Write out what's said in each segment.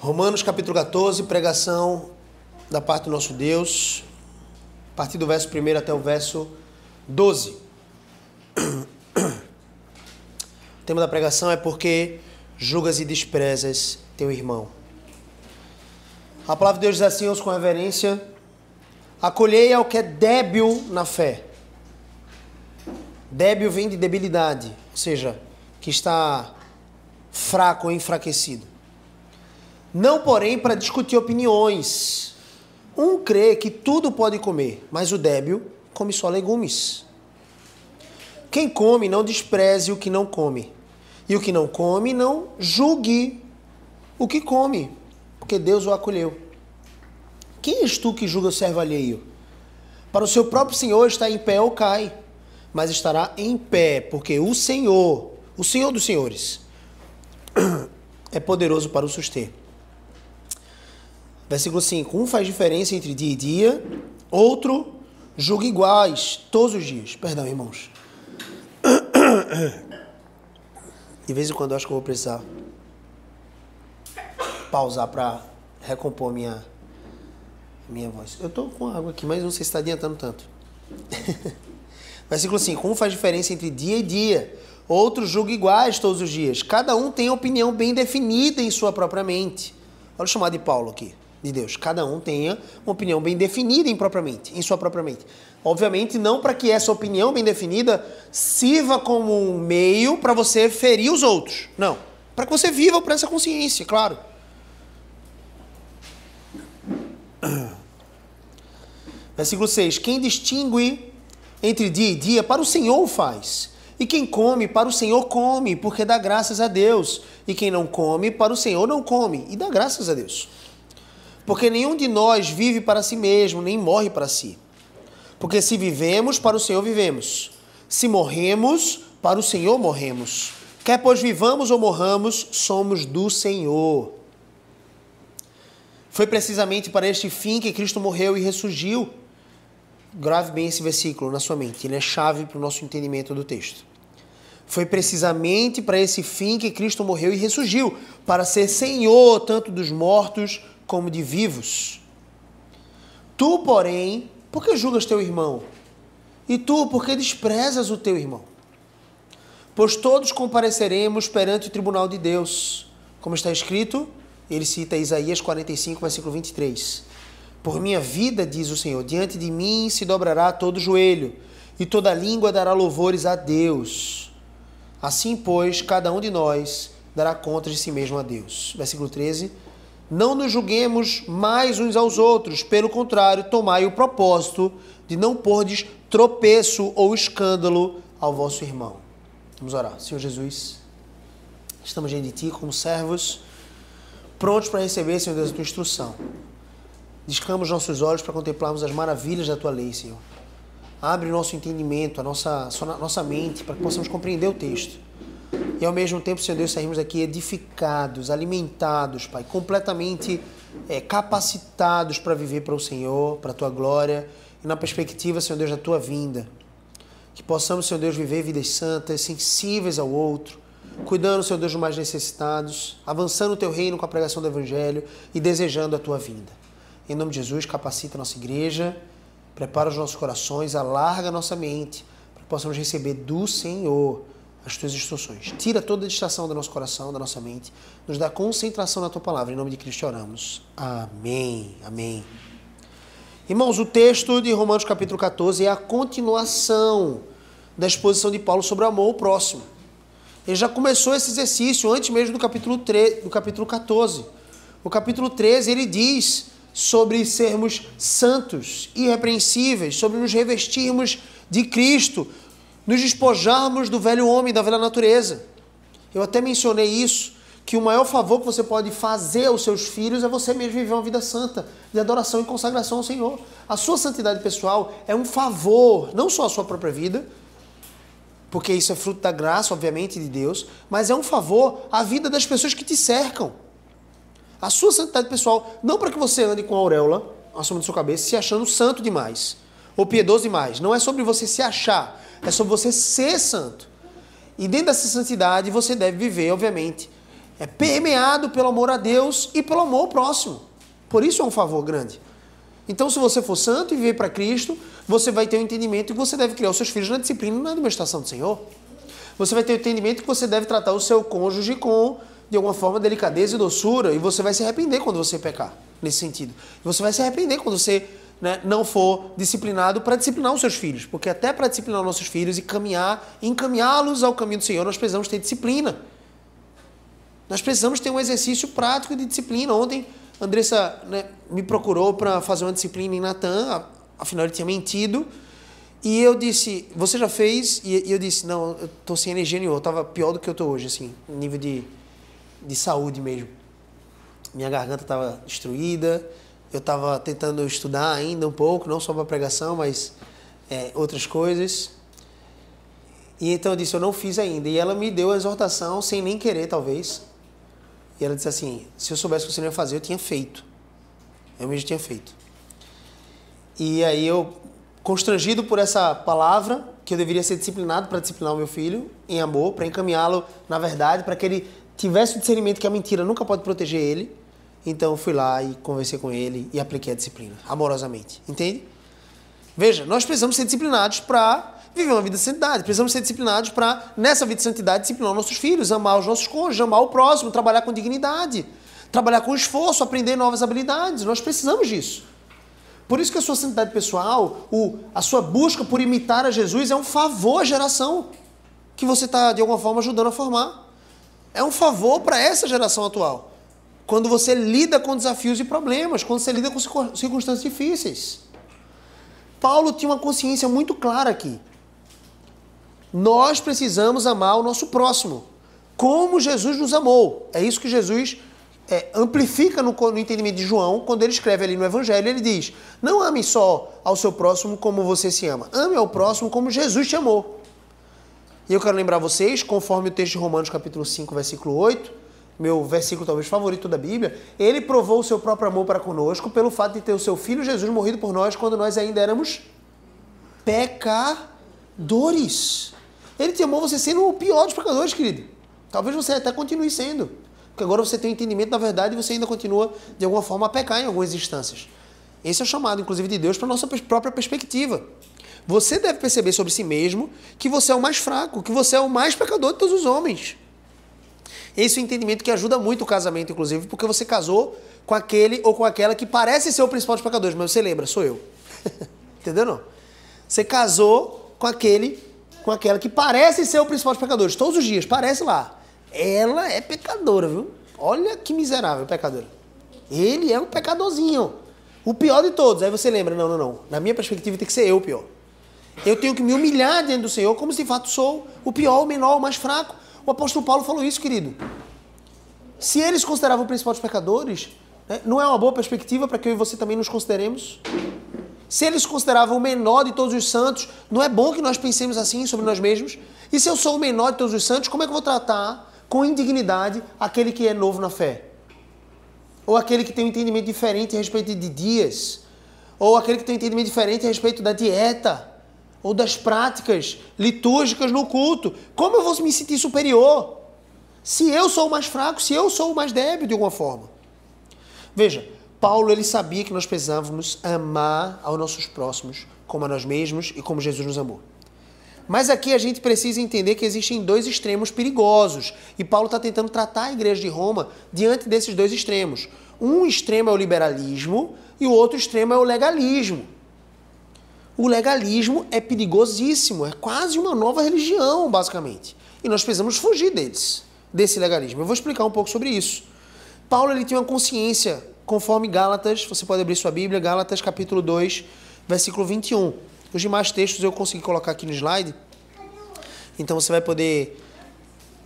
Romanos capítulo 14, pregação da parte do nosso Deus, a partir do verso 1 até o verso 12. O tema da pregação é porque julgas e desprezas teu irmão. A palavra de Deus diz assim, ouço com reverência: acolhei ao que é débil na fé. Débil vem de debilidade, ou seja, que está fraco ou enfraquecido. Não, porém, para discutir opiniões. Um crê que tudo pode comer, mas o débil come só legumes. Quem come, não despreze o que não come. E o que não come, não julgue o que come, porque Deus o acolheu. Quem és tu que julga o servo alheio? Para o seu próprio Senhor está em pé ou cai, mas estará em pé, porque o Senhor dos senhores, é poderoso para o suster. Versículo 5. Um faz diferença entre dia e dia, outro julga iguais todos os dias. Perdão, irmãos. De vez em quando eu acho que eu vou precisar pausar para recompor minha voz. Eu estou com água aqui, mas não sei se está adiantando tanto. Versículo 5. Um faz diferença entre dia e dia, outro julga iguais todos os dias. Cada um tem opinião bem definida em sua própria mente. Olha o chamado de Paulo aqui, de Deus. Cada um tenha uma opinião bem definida em sua própria mente. Obviamente, não para que essa opinião bem definida sirva como um meio para você ferir os outros. Não. Para que você viva por essa consciência, claro. Versículo 6. Quem distingue entre dia e dia, para o Senhor faz. E quem come, para o Senhor come, porque dá graças a Deus. E quem não come, para o Senhor não come, e dá graças a Deus. Porque nenhum de nós vive para si mesmo, nem morre para si. Porque se vivemos, para o Senhor vivemos. Se morremos, para o Senhor morremos. Quer pois vivamos ou morramos, somos do Senhor. Foi precisamente para este fim que Cristo morreu e ressurgiu. Grave bem esse versículo na sua mente, ele é chave para o nosso entendimento do texto. Foi precisamente para esse fim que Cristo morreu e ressurgiu, para ser Senhor tanto dos mortos como de vivos. Tu, porém, por que julgas teu irmão? E tu, por que desprezas o teu irmão? Pois todos compareceremos perante o tribunal de Deus. Como está escrito, ele cita Isaías 45, versículo 23. Por minha vida, diz o Senhor, diante de mim se dobrará todo joelho, e toda língua dará louvores a Deus. Assim, pois, cada um de nós dará conta de si mesmo a Deus. Versículo 13. Não nos julguemos mais uns aos outros, pelo contrário, tomai o propósito de não pordes tropeço ou escândalo ao vosso irmão. Vamos orar. Senhor Jesus, estamos diante de Ti como servos, prontos para receber, Senhor Deus, a Tua instrução. Descamos nossos olhos para contemplarmos as maravilhas da Tua lei, Senhor. Abre o nosso entendimento, a nossa mente, para que possamos compreender o texto. E ao mesmo tempo, Senhor Deus, saímos daqui edificados, alimentados, Pai, completamente capacitados para viver para o Senhor, para a Tua glória e na perspectiva, Senhor Deus, da Tua vinda. Que possamos, Senhor Deus, viver vidas santas, sensíveis ao outro, cuidando, Senhor Deus, dos mais necessitados, avançando o Teu reino com a pregação do Evangelho e desejando a Tua vinda. Em nome de Jesus, capacita a nossa igreja, prepara os nossos corações, alarga a nossa mente, para que possamos receber do Senhor as Tuas instruções. Tira toda a distração do nosso coração, da nossa mente, nos dá concentração na Tua palavra. Em nome de Cristo oramos. Amém. Amém. Irmãos, o texto de Romanos capítulo 14 é a continuação da exposição de Paulo sobre o amor ao próximo. Ele já começou esse exercício antes mesmo do capítulo 14. O capítulo 13 ele diz sobre sermos santos, irrepreensíveis, sobre nos revestirmos de Cristo, nos despojarmos do velho homem, da velha natureza. Eu até mencionei isso, que o maior favor que você pode fazer aos seus filhos é você mesmo viver uma vida santa, de adoração e consagração ao Senhor. A sua santidade pessoal é um favor, não só à sua própria vida, porque isso é fruto da graça, obviamente, de Deus, mas é um favor à vida das pessoas que te cercam. A sua santidade pessoal, não para que você ande com a auréola acima da sua cabeça, se achando santo demais, ou piedoso demais. Não é sobre você se achar, é sobre você ser santo. E dentro dessa santidade você deve viver, obviamente, é permeado pelo amor a Deus e pelo amor ao próximo. Por isso é um favor grande. Então, se você for santo e viver para Cristo, você vai ter o entendimento que você deve criar os seus filhos na disciplina e na demonstração do Senhor. Você vai ter o entendimento que você deve tratar o seu cônjuge com, de alguma forma, delicadeza e doçura, e você vai se arrepender quando você pecar, nesse sentido. Você vai se arrepender quando você, né, não for disciplinado para disciplinar os seus filhos, porque até para disciplinar os nossos filhos e encaminhá-los ao caminho do Senhor, nós precisamos ter disciplina. Nós precisamos ter um exercício prático de disciplina. Ontem, Andressa, né, me procurou para fazer uma disciplina em Natan, afinal ele tinha mentido, e eu disse, você já fez? E eu disse, não, eu estou sem energia nenhuma, eu estava pior do que eu estou hoje, assim, nível de saúde mesmo. Minha garganta estava destruída, eu estava tentando estudar ainda um pouco, não só para pregação, mas outras coisas. E então eu disse, eu não fiz ainda. E ela me deu a exortação, sem nem querer, talvez. E ela disse assim, se eu soubesse o que você não ia fazer, eu tinha feito. Eu mesmo tinha feito. E aí eu, constrangido por essa palavra, que eu deveria ser disciplinado para disciplinar o meu filho, em amor, para encaminhá-lo na verdade, para que ele tivesse o discernimento que a mentira nunca pode proteger ele. Então eu fui lá e conversei com ele e apliquei a disciplina, amorosamente. Entende? Veja, nós precisamos ser disciplinados para viver uma vida de santidade. Precisamos ser disciplinados para, nessa vida de santidade, disciplinar os nossos filhos, amar os nossos cônjuges, amar o próximo, trabalhar com dignidade, trabalhar com esforço, aprender novas habilidades. Nós precisamos disso. Por isso que a sua santidade pessoal, a sua busca por imitar a Jesus é um favor à geração que você está, de alguma forma, ajudando a formar. É um favor para essa geração atual. Quando você lida com desafios e problemas, quando você lida com circunstâncias difíceis. Paulo tinha uma consciência muito clara aqui. Nós precisamos amar o nosso próximo, como Jesus nos amou. É isso que Jesus amplifica no entendimento de João, quando ele escreve ali no Evangelho, ele diz, não ame só ao seu próximo como você se ama, ame ao próximo como Jesus te amou. E eu quero lembrar vocês, conforme o texto de Romanos capítulo 5, versículo 8, meu versículo talvez favorito da Bíblia, ele provou o seu próprio amor para conosco pelo fato de ter o seu Filho Jesus morrido por nós quando nós ainda éramos pecadores. Ele te amou você sendo o pior dos pecadores, querido. Talvez você até continue sendo. Porque agora você tem o entendimento da verdade e você ainda continua, de alguma forma, a pecar em algumas instâncias. Esse é o chamado, inclusive, de Deus para a nossa própria perspectiva. Você deve perceber sobre si mesmo que você é o mais fraco, que você é o mais pecador de todos os homens. Esse é o entendimento que ajuda muito o casamento, inclusive, porque você casou com aquele ou com aquela que parece ser o principal dos pecadores, mas você lembra, sou eu. Entendeu, não? Você casou com aquela que parece ser o principal dos pecadores, todos os dias, parece lá. Ela é pecadora, viu? Olha que miserável pecadora. Ele é um pecadorzinho, o pior de todos. Aí você lembra, não. Na minha perspectiva tem que ser eu o pior. Eu tenho que me humilhar diante do Senhor como se de fato sou o pior, o menor, o mais fraco. O apóstolo Paulo falou isso, querido. Se eles consideravam o principal dos pecadores, né, não é uma boa perspectiva para que eu e você também nos consideremos? Se eles consideravam o menor de todos os santos, não é bom que nós pensemos assim sobre nós mesmos? E se eu sou o menor de todos os santos, como é que eu vou tratar com indignidade aquele que é novo na fé? Ou aquele que tem um entendimento diferente a respeito de dias? Ou aquele que tem um entendimento diferente a respeito da dieta? Ou das práticas litúrgicas no culto? Como eu vou me sentir superior? Se eu sou o mais fraco, se eu sou o mais débil de alguma forma. Veja, Paulo ele sabia que nós precisávamos amar aos nossos próximos como a nós mesmos e como Jesus nos amou. Mas aqui a gente precisa entender que existem dois extremos perigosos. E Paulo está tentando tratar a igreja de Roma diante desses dois extremos. Um extremo é o liberalismo e o outro extremo é o legalismo. O legalismo é perigosíssimo, é quase uma nova religião, basicamente. E nós precisamos fugir desse legalismo. Eu vou explicar um pouco sobre isso. Paulo ele tinha uma consciência, conforme Gálatas, você pode abrir sua Bíblia, Gálatas capítulo 2, versículo 21. Os demais textos eu consegui colocar aqui no slide. Então você vai poder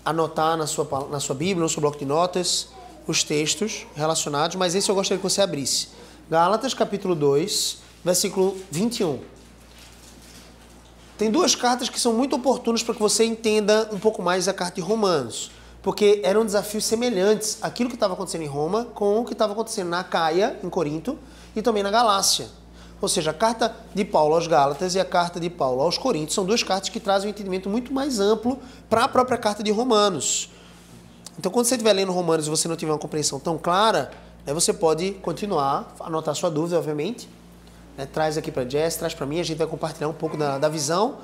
anotar na sua Bíblia, no seu bloco de notas, os textos relacionados, mas esse eu gostaria que você abrisse. Gálatas capítulo 2, versículo 21. Tem duas cartas que são muito oportunas para que você entenda um pouco mais a carta de Romanos, porque eram desafios semelhantes àquilo que estava acontecendo em Roma com o que estava acontecendo na Acaia, em Corinto, e também na Galácia. Ou seja, a carta de Paulo aos Gálatas e a carta de Paulo aos Coríntios são duas cartas que trazem um entendimento muito mais amplo para a própria carta de Romanos. Então, quando você estiver lendo Romanos e você não tiver uma compreensão tão clara, né, você pode continuar, anotar sua dúvida, obviamente. Né, traz aqui para Jess, traz para mim, a gente vai compartilhar um pouco da visão,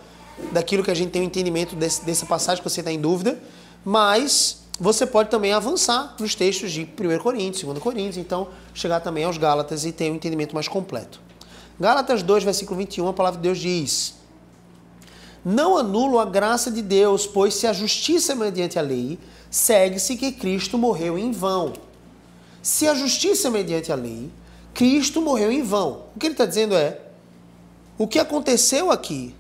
daquilo que a gente tem o entendimento dessa passagem que você está em dúvida, mas você pode também avançar nos textos de 1 Coríntios, 2 Coríntios, então chegar também aos Gálatas e ter um entendimento mais completo. Gálatas 2, versículo 21, a palavra de Deus diz: não anulo a graça de Deus, pois se a justiça é mediante a lei, segue-se que Cristo morreu em vão. Se a justiça é mediante a lei, Cristo morreu em vão. O que ele está dizendo é, o que aconteceu aqui,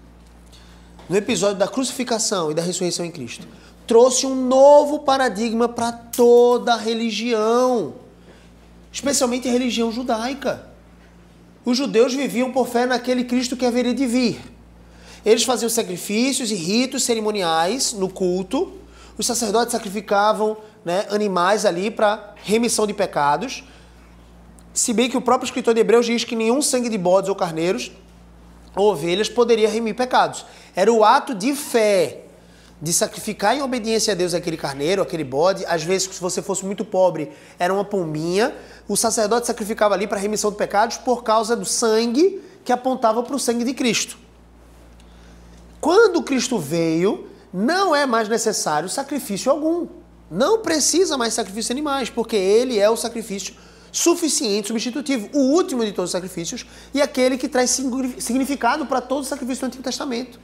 no episódio da crucificação e da ressurreição em Cristo, trouxe um novo paradigma para toda a religião, especialmente a religião judaica. Os judeus viviam por fé naquele Cristo que haveria de vir. Eles faziam sacrifícios e ritos cerimoniais no culto. Os sacerdotes sacrificavam, né, animais ali para remissão de pecados. Se bem que o próprio escritor de Hebreus diz que nenhum sangue de bodes ou carneiros ou ovelhas poderia remir pecados. Era o ato de fé, de sacrificar em obediência a Deus aquele carneiro, aquele bode. Às vezes, se você fosse muito pobre, era uma pombinha. O sacerdote sacrificava ali para remissão de pecados por causa do sangue que apontava para o sangue de Cristo. Quando Cristo veio, não é mais necessário sacrifício algum. Não precisa mais sacrifício de animais, porque ele é o sacrifício suficiente, substitutivo, o último de todos os sacrifícios e aquele que traz significado para todos os sacrifícios do Antigo Testamento.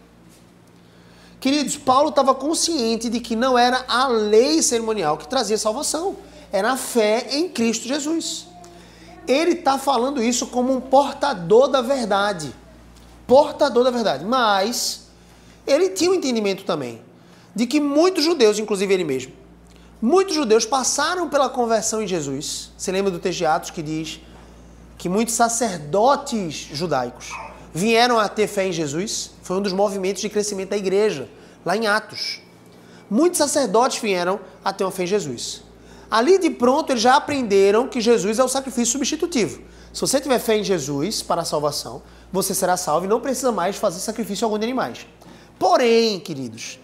Queridos, Paulo estava consciente de que não era a lei cerimonial que trazia salvação, era a fé em Cristo Jesus. Ele está falando isso como um portador da verdade. Portador da verdade. Mas ele tinha um entendimento também de que muitos judeus, inclusive ele mesmo, muitos judeus passaram pela conversão em Jesus. Você lembra do texto de Atos que diz que muitos sacerdotes judaicos vieram a ter fé em Jesus? Foi um dos movimentos de crescimento da igreja, lá em Atos. Muitos sacerdotes vieram a ter uma fé em Jesus. Ali de pronto eles já aprenderam que Jesus é o sacrifício substitutivo. Se você tiver fé em Jesus para a salvação, você será salvo e não precisa mais fazer sacrifício algum de animais. Porém, queridos,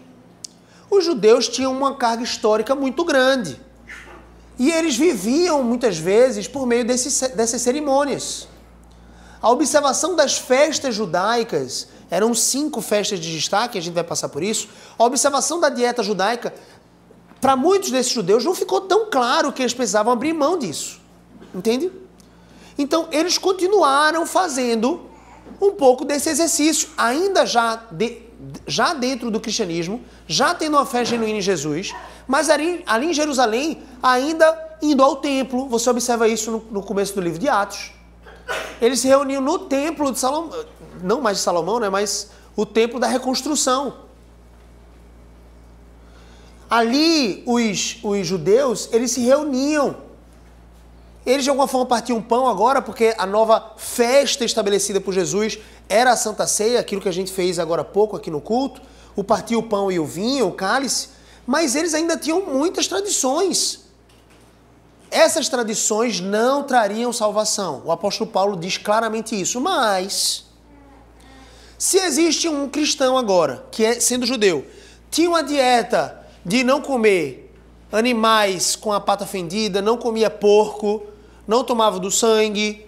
os judeus tinham uma carga histórica muito grande. E eles viviam, muitas vezes, por meio dessas cerimônias. A observação das festas judaicas, eram 5 festas de destaque, a gente vai passar por isso. A observação da dieta judaica, para muitos desses judeus, não ficou tão claro que eles precisavam abrir mão disso. Entende? Então, eles continuaram fazendo um pouco desse exercício, ainda já dentro do cristianismo, já tendo uma fé genuína em Jesus, mas ali em Jerusalém, ainda indo ao templo. Você observa isso no começo do livro de Atos. Eles se reuniam no templo de Salomão, não mais de Salomão, né, mas o templo da reconstrução. Ali, os judeus, eles se reuniam. Eles de alguma forma partiam pão agora, porque a nova festa estabelecida por Jesus era a Santa Ceia, aquilo que a gente fez agora há pouco aqui no culto, o partir o pão e o vinho, o cálice, mas eles ainda tinham muitas tradições. Essas tradições não trariam salvação. O apóstolo Paulo diz claramente isso. Mas, se existe um cristão agora, que é, sendo judeu, tinha uma dieta de não comer animais com a pata fendida, não comia porco, não tomava do sangue,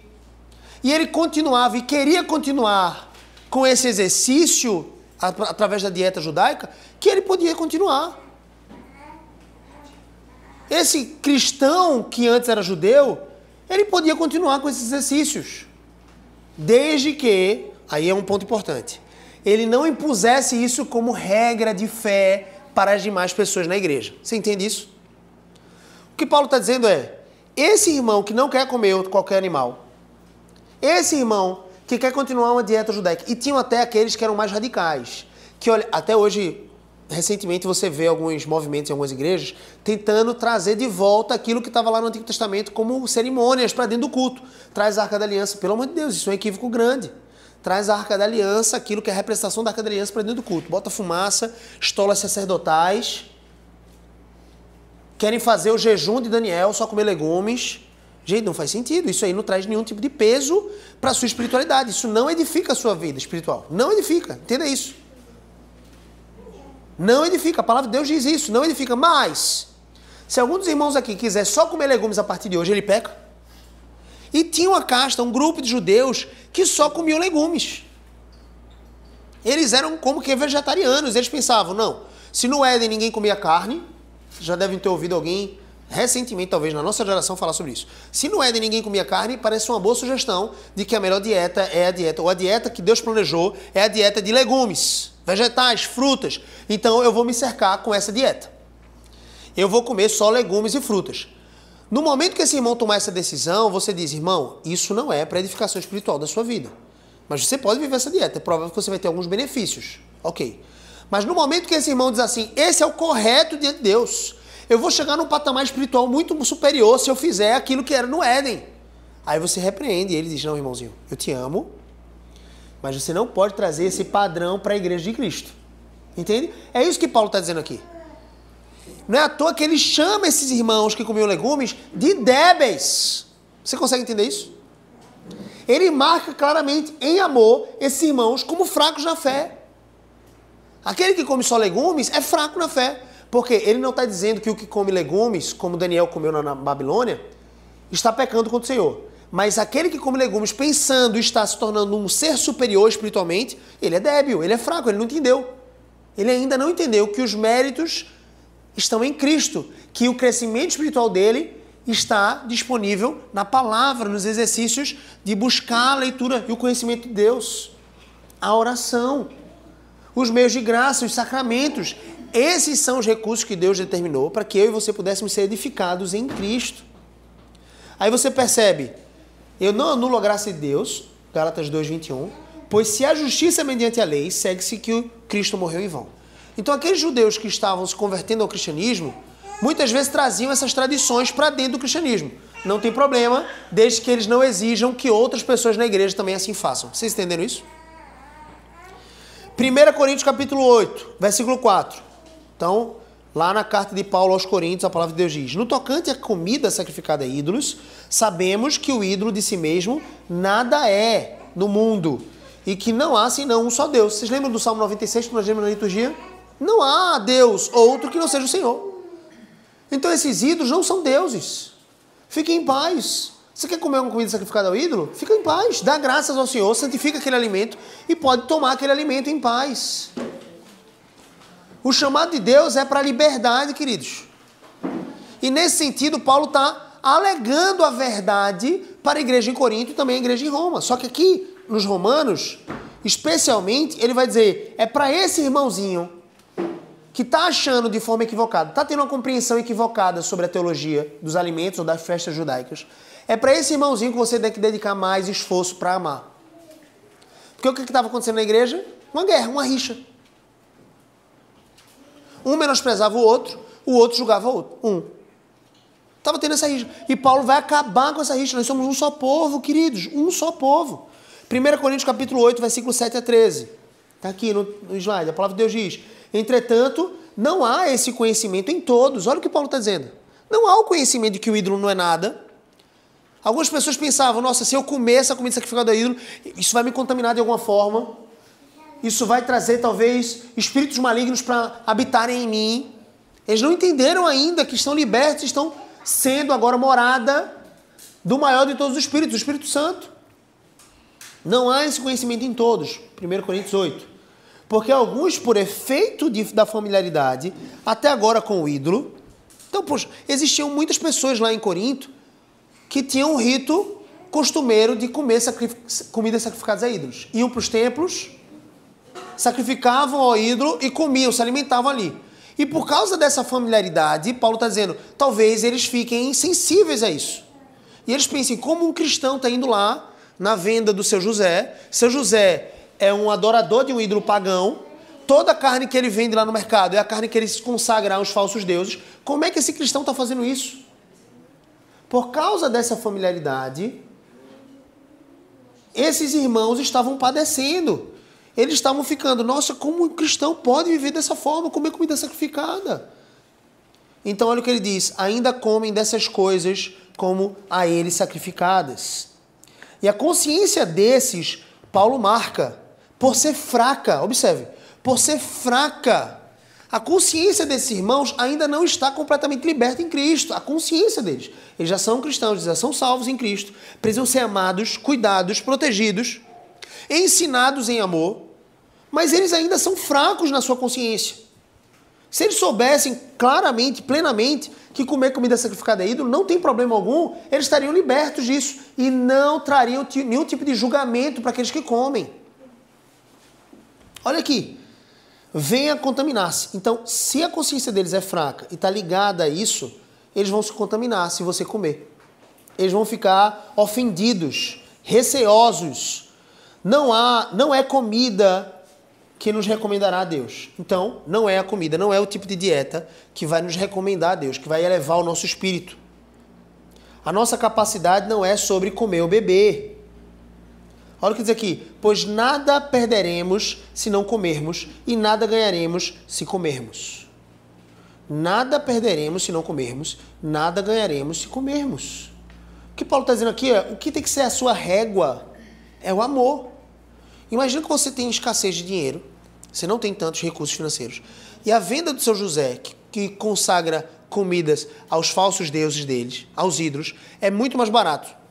e ele continuava e queria continuar com esse exercício através da dieta judaica, que ele podia continuar. Esse cristão que antes era judeu, ele podia continuar com esses exercícios, desde que, aí é um ponto importante, ele não impusesse isso como regra de fé para as demais pessoas na igreja. Você entende isso? O que Paulo está dizendo é, esse irmão que não quer comer qualquer animal, esse irmão que quer continuar uma dieta judaica, e tinham até aqueles que eram mais radicais, que olha, até hoje, recentemente você vê alguns movimentos em algumas igrejas tentando trazer de volta aquilo que estava lá no Antigo Testamento como cerimônias para dentro do culto. Traz a Arca da Aliança, pelo amor de Deus, isso é um equívoco grande. Traz a Arca da Aliança, aquilo que é a representação da Arca da Aliança para dentro do culto. Bota fumaça, estolas sacerdotais, querem fazer o jejum de Daniel, só comer legumes. Gente, não faz sentido. Isso aí não traz nenhum tipo de peso para a sua espiritualidade. Isso não edifica a sua vida espiritual. Não edifica. Entenda isso. Não edifica. A palavra de Deus diz isso. Não edifica. Mas, Se algum dos irmãos aqui quiser só comer legumes a partir de hoje, ele peca. E tinha uma casta, um grupo de judeus que só comiam legumes. Eles eram como que vegetarianos. Eles pensavam, não, se no Éden ninguém comia carne, já devem ter ouvido alguém recentemente, talvez na nossa geração, falar sobre isso. Se no Éden ninguém comia carne, parece uma boa sugestão de que a melhor dieta é a dieta, ou a dieta que Deus planejou é a dieta de legumes, vegetais, frutas. Então eu vou me cercar com essa dieta. Eu vou comer só legumes e frutas. No momento que esse irmão tomar essa decisão, você diz, irmão, isso não é para edificação espiritual da sua vida. Mas você pode viver essa dieta, é provável que você vai ter alguns benefícios. Ok. Mas no momento que esse irmão diz assim, esse é o correto diante de Deus, eu vou chegar num patamar espiritual muito superior se eu fizer aquilo que era no Éden. Aí você repreende e ele diz, não, irmãozinho, eu te amo, mas você não pode trazer esse padrão para a igreja de Cristo. Entende? É isso que Paulo está dizendo aqui. Não é à toa que ele chama esses irmãos que comiam legumes de débeis. Você consegue entender isso? Ele marca claramente, em amor, esses irmãos como fracos na fé. Aquele que come só legumes é fraco na fé. Porque ele não está dizendo que o que come legumes, como Daniel comeu na Babilônia, está pecando contra o Senhor. Mas aquele que come legumes pensando estar se tornando um ser superior espiritualmente, ele é débil, ele é fraco, ele não entendeu. Ele ainda não entendeu que os méritos estão em Cristo, que o crescimento espiritual dele está disponível na palavra, nos exercícios de buscar a leitura e o conhecimento de Deus, a oração, os meios de graça, os sacramentos. Esses são os recursos que Deus determinou para que eu e você pudéssemos ser edificados em Cristo. Aí você percebe, eu não anulo a graça de Deus, Gálatas 2:21, pois se a justiça é mediante a lei, segue-se que o Cristo morreu em vão. Então aqueles judeus que estavam se convertendo ao cristianismo, muitas vezes traziam essas tradições para dentro do cristianismo. Não tem problema, desde que eles não exijam que outras pessoas na igreja também assim façam. Vocês entenderam isso? 1 Coríntios capítulo 8, versículo 4. Então, lá na carta de Paulo aos Coríntios, a palavra de Deus diz, no tocante à comida sacrificada a ídolos, sabemos que o ídolo de si mesmo nada é no mundo e que não há senão um só Deus. Vocês lembram do Salmo 96 que nós lemos na liturgia? Não há Deus outro que não seja o Senhor. Então esses ídolos não são deuses. Fiquem em paz. Você quer comer uma comida sacrificada ao ídolo? Fica em paz. Dá graças ao Senhor, santifica aquele alimento e pode tomar aquele alimento em paz. O chamado de Deus é para a liberdade, queridos. E nesse sentido, Paulo está alegando a verdade para a igreja em Corinto e também a igreja em Roma. Só que aqui, nos Romanos, especialmente, ele vai dizer, é para esse irmãozinho que está achando de forma equivocada, está tendo uma compreensão equivocada sobre a teologia dos alimentos ou das festas judaicas, é para esse irmãozinho que você tem que dedicar mais esforço para amar. Porque o que estava acontecendo na igreja? Uma guerra, uma rixa. Um menosprezava o outro julgava o outro. Estava tendo essa rixa. E Paulo vai acabar com essa rixa. Nós somos um só povo, queridos. Um só povo. 1 Coríntios capítulo 8, versículo 7 a 13. Está aqui no slide. A palavra de Deus diz, entretanto, não há esse conhecimento em todos. Olha o que Paulo está dizendo. Não há o conhecimento de que o ídolo não é nada. Algumas pessoas pensavam, nossa, se eu comer essa comida sacrificada ao ídolo, isso vai me contaminar de alguma forma. Isso vai trazer, talvez, espíritos malignos para habitarem em mim. Eles não entenderam ainda que estão libertos, estão sendo agora morada do maior de todos os espíritos, o Espírito Santo. Não há esse conhecimento em todos. 1 Coríntios 8. Porque alguns, por efeito da familiaridade, até agora com o ídolo... Então, poxa, existiam muitas pessoas lá em Corinto que tinham um rito costumeiro de comer comidas sacrificadas a ídolos. Iam para os templos, sacrificavam ao ídolo e comiam, se alimentavam ali. E por causa dessa familiaridade, Paulo está dizendo, talvez eles fiquem insensíveis a isso. E eles pensem, como um cristão está indo lá na venda do seu José é um adorador de um ídolo pagão, toda a carne que ele vende lá no mercado é a carne que ele se consagra aos falsos deuses, como é que esse cristão está fazendo isso? Por causa dessa familiaridade, esses irmãos estavam padecendo. Eles estavam ficando, nossa, como um cristão pode viver dessa forma, comer comida sacrificada? Então olha o que ele diz, ainda comem dessas coisas como a eles sacrificadas. E a consciência desses, Paulo marca, por ser fraca, observe, por ser fraca. A consciência desses irmãos ainda não está completamente liberta em Cristo. A consciência deles. Eles já são cristãos, eles já são salvos em Cristo. Precisam ser amados, cuidados, protegidos, ensinados em amor. Mas eles ainda são fracos na sua consciência. Se eles soubessem claramente, plenamente, que comer comida sacrificada a ídolo não tem problema algum, eles estariam libertos disso e não trariam nenhum tipo de julgamento para aqueles que comem. Olha aqui. Venha contaminar-se. Então, se a consciência deles é fraca e está ligada a isso, eles vão se contaminar se você comer. Eles vão ficar ofendidos, receosos. Não é comida que nos recomendará a Deus. Então, não é a comida, não é o tipo de dieta que vai nos recomendar a Deus, que vai elevar o nosso espírito. A nossa capacidade não é sobre comer ou beber. Olha o que diz aqui. Pois nada perderemos se não comermos e nada ganharemos se comermos. Nada perderemos se não comermos, nada ganharemos se comermos. O que Paulo está dizendo aqui é, o que tem que ser a sua régua é o amor. Imagina que você tem escassez de dinheiro, você não tem tantos recursos financeiros, e a venda do seu José, que consagra comidas aos falsos deuses deles, aos ídolos, é muito mais barato.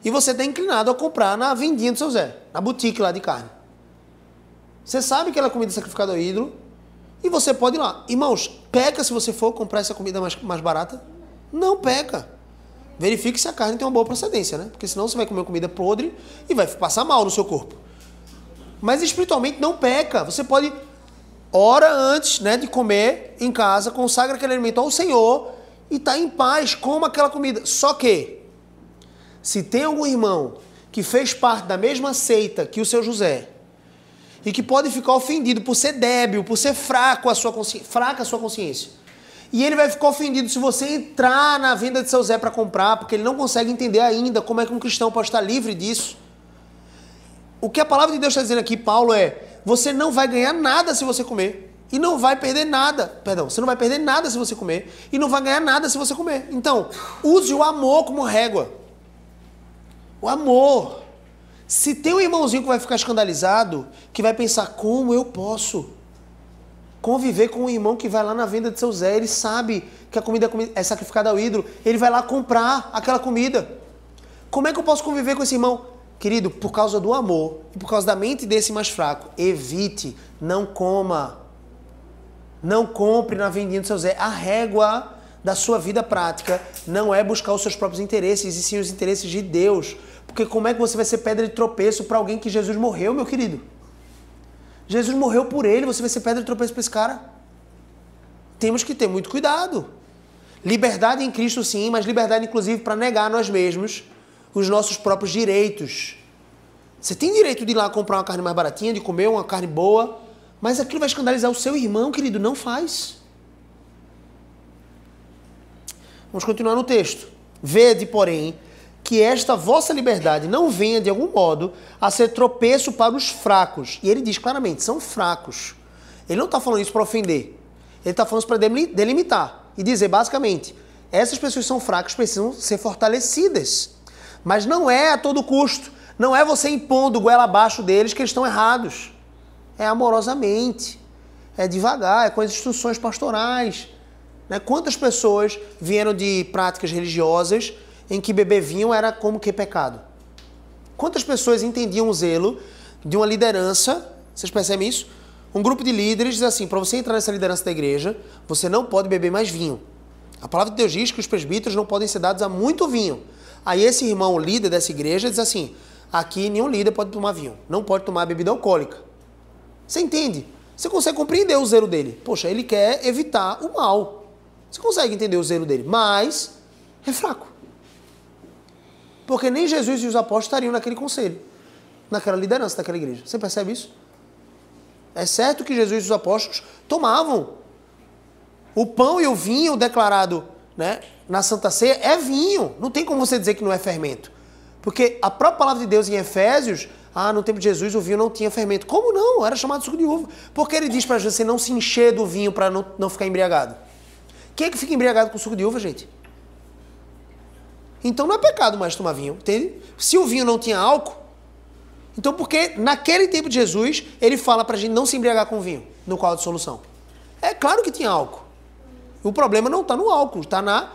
E você está inclinado a comprar na vendinha do seu Zé, na boutique lá de carne. Você sabe que ela é comida sacrificada ao ídolo e você pode ir lá. Irmãos, peca se você for comprar essa comida mais barata. Não peca. Verifique se a carne tem uma boa procedência, né? Porque senão você vai comer comida podre e vai passar mal no seu corpo. Mas espiritualmente não peca. Você pode, hora antes, né, de comer em casa, consagra aquele alimento ao Senhor e está em paz, coma aquela comida. Só que se tem algum irmão que fez parte da mesma seita que o seu José e que pode ficar ofendido por ser débil, por ser fraca a sua consciência, e ele vai ficar ofendido se você entrar na venda de seu Zé para comprar, porque ele não consegue entender ainda como é que um cristão pode estar livre disso. O que a palavra de Deus está dizendo aqui, Paulo, é: você não vai ganhar nada se você comer e não vai perder nada. Perdão, você não vai perder nada se você comer e não vai ganhar nada se você comer. Então, use o amor como régua. O amor. Se tem um irmãozinho que vai ficar escandalizado, que vai pensar, como eu posso conviver com um irmão que vai lá na venda de seu Zé, ele sabe que a comida é sacrificada ao ídolo, ele vai lá comprar aquela comida. Como é que eu posso conviver com esse irmão? Querido, por causa do amor e por causa da mente desse mais fraco, evite, não coma. Não compre na vendinha do seu Zé. A régua da sua vida prática não é buscar os seus próprios interesses, e sim os interesses de Deus. Porque como é que você vai ser pedra de tropeço para alguém que Jesus morreu, meu querido? Jesus morreu por ele, você vai ser pedra de tropeço para esse cara? Temos que ter muito cuidado. Liberdade em Cristo sim, mas liberdade inclusive para negar a nós mesmos os nossos próprios direitos. Você tem direito de ir lá comprar uma carne mais baratinha, de comer uma carne boa, mas aquilo vai escandalizar o seu irmão, querido, não faz. Vamos continuar no texto. Vede, porém, que esta vossa liberdade não venha de algum modo a ser tropeço para os fracos. E ele diz claramente, são fracos. Ele não está falando isso para ofender. Ele está falando isso para delimitar. E dizer, basicamente, essas pessoas que são fracas precisam ser fortalecidas. Mas não é a todo custo. Não é você impondo goela abaixo deles que eles estão errados. É amorosamente. É devagar, é com as instruções pastorais. Né? Quantas pessoas vieram de práticas religiosas em que beber vinho era como que pecado? Quantas pessoas entendiam o zelo de uma liderança? Vocês percebem isso? Um grupo de líderes diz assim, para você entrar nessa liderança da igreja, você não pode beber mais vinho. A palavra de Deus diz que os presbíteros não podem ser dados a muito vinho. Aí esse irmão líder dessa igreja diz assim, aqui nenhum líder pode tomar vinho, não pode tomar bebida alcoólica. Você entende? Você consegue compreender o zelo dele. Poxa, ele quer evitar o mal. Você consegue entender o zelo dele, mas é fraco. Porque nem Jesus e os apóstolos estariam naquele conselho, naquela liderança daquela igreja. Você percebe isso? É certo que Jesus e os apóstolos tomavam o pão e o vinho declarado, né, na Santa Ceia é vinho. Não tem como você dizer que não é fermento. Porque a própria palavra de Deus em Efésios, no tempo de Jesus o vinho não tinha fermento. Como não? Era chamado suco de uva. Porque ele diz para você não se encher do vinho para não ficar embriagado. Quem é que fica embriagado com suco de uva, gente? Então não é pecado mais tomar vinho, entende? Se o vinho não tinha álcool, então porque naquele tempo de Jesus, ele fala pra gente não se embriagar com vinho. no quadro de solução? É claro que tinha álcool. O problema não está no álcool, está na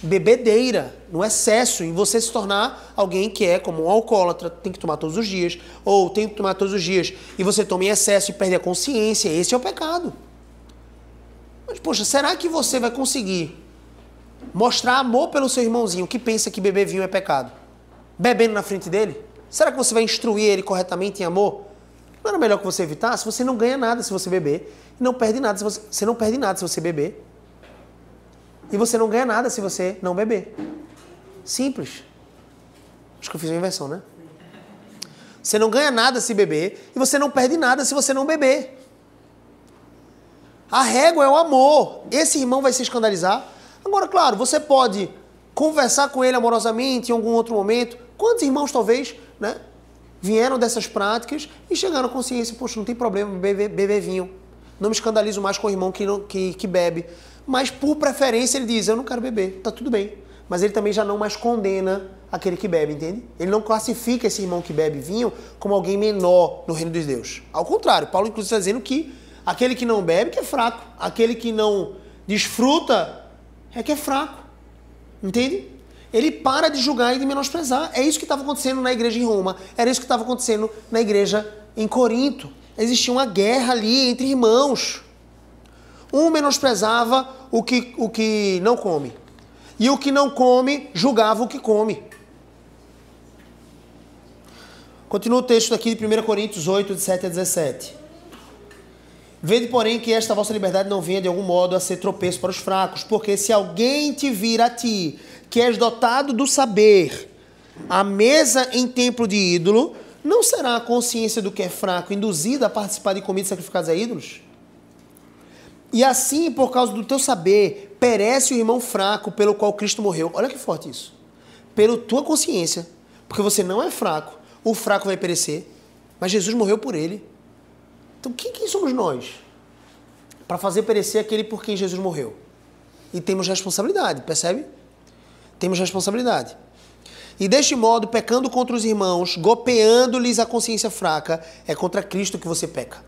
bebedeira, no excesso, em você se tornar alguém que é como um alcoólatra, tem que tomar todos os dias, ou tem que tomar todos os dias, e você toma em excesso e perde a consciência. Esse é o pecado. Mas, poxa, será que você vai conseguir mostrar amor pelo seu irmãozinho que pensa que beber vinho é pecado, bebendo na frente dele? Será que você vai instruir ele corretamente em amor? Não era melhor que você evitasse? Você não ganha nada se você beber, e não perde nada se você não perde nada se você beber. E você não ganha nada se você não beber. Simples. Acho que eu fiz uma inversão, né? Você não ganha nada se beber e você não perde nada se você não beber. A régua é o amor. Esse irmão vai se escandalizar. Agora, claro, você pode conversar com ele amorosamente em algum outro momento. Quantos irmãos, talvez, né, vieram dessas práticas e chegaram à consciência, poxa, não tem problema beber vinho. Não me escandalizo mais com o irmão que bebe. Mas, por preferência, ele diz, eu não quero beber, tá tudo bem. Mas ele também já não mais condena aquele que bebe, entende? Ele não classifica esse irmão que bebe vinho como alguém menor no reino dos Deus. Ao contrário, Paulo, inclusive, está dizendo que aquele que não bebe que é fraco. Aquele que não desfruta é que é fraco. Entende? Ele para de julgar e de menosprezar. É isso que estava acontecendo na igreja em Roma. Era isso que estava acontecendo na igreja em Corinto. Existia uma guerra ali entre irmãos. Um menosprezava o que não come. E o que não come julgava o que come. Continua o texto aqui de 1 Coríntios 8, de 7 a 17. Vede, porém, que esta vossa liberdade não venha de algum modo a ser tropeço para os fracos, porque se alguém te vir a ti, que és dotado do saber, à mesa em templo de ídolo, não será a consciência do que é fraco induzida a participar de comidas sacrificadas a ídolos? E assim, por causa do teu saber, perece o irmão fraco pelo qual Cristo morreu. Olha que forte isso. Pela tua consciência, porque você não é fraco, o fraco vai perecer, mas Jesus morreu por ele. Então, quem somos nós para fazer perecer aquele por quem Jesus morreu? E temos responsabilidade, percebe? Temos responsabilidade. E deste modo, pecando contra os irmãos, golpeando-lhes a consciência fraca, é contra Cristo que você peca.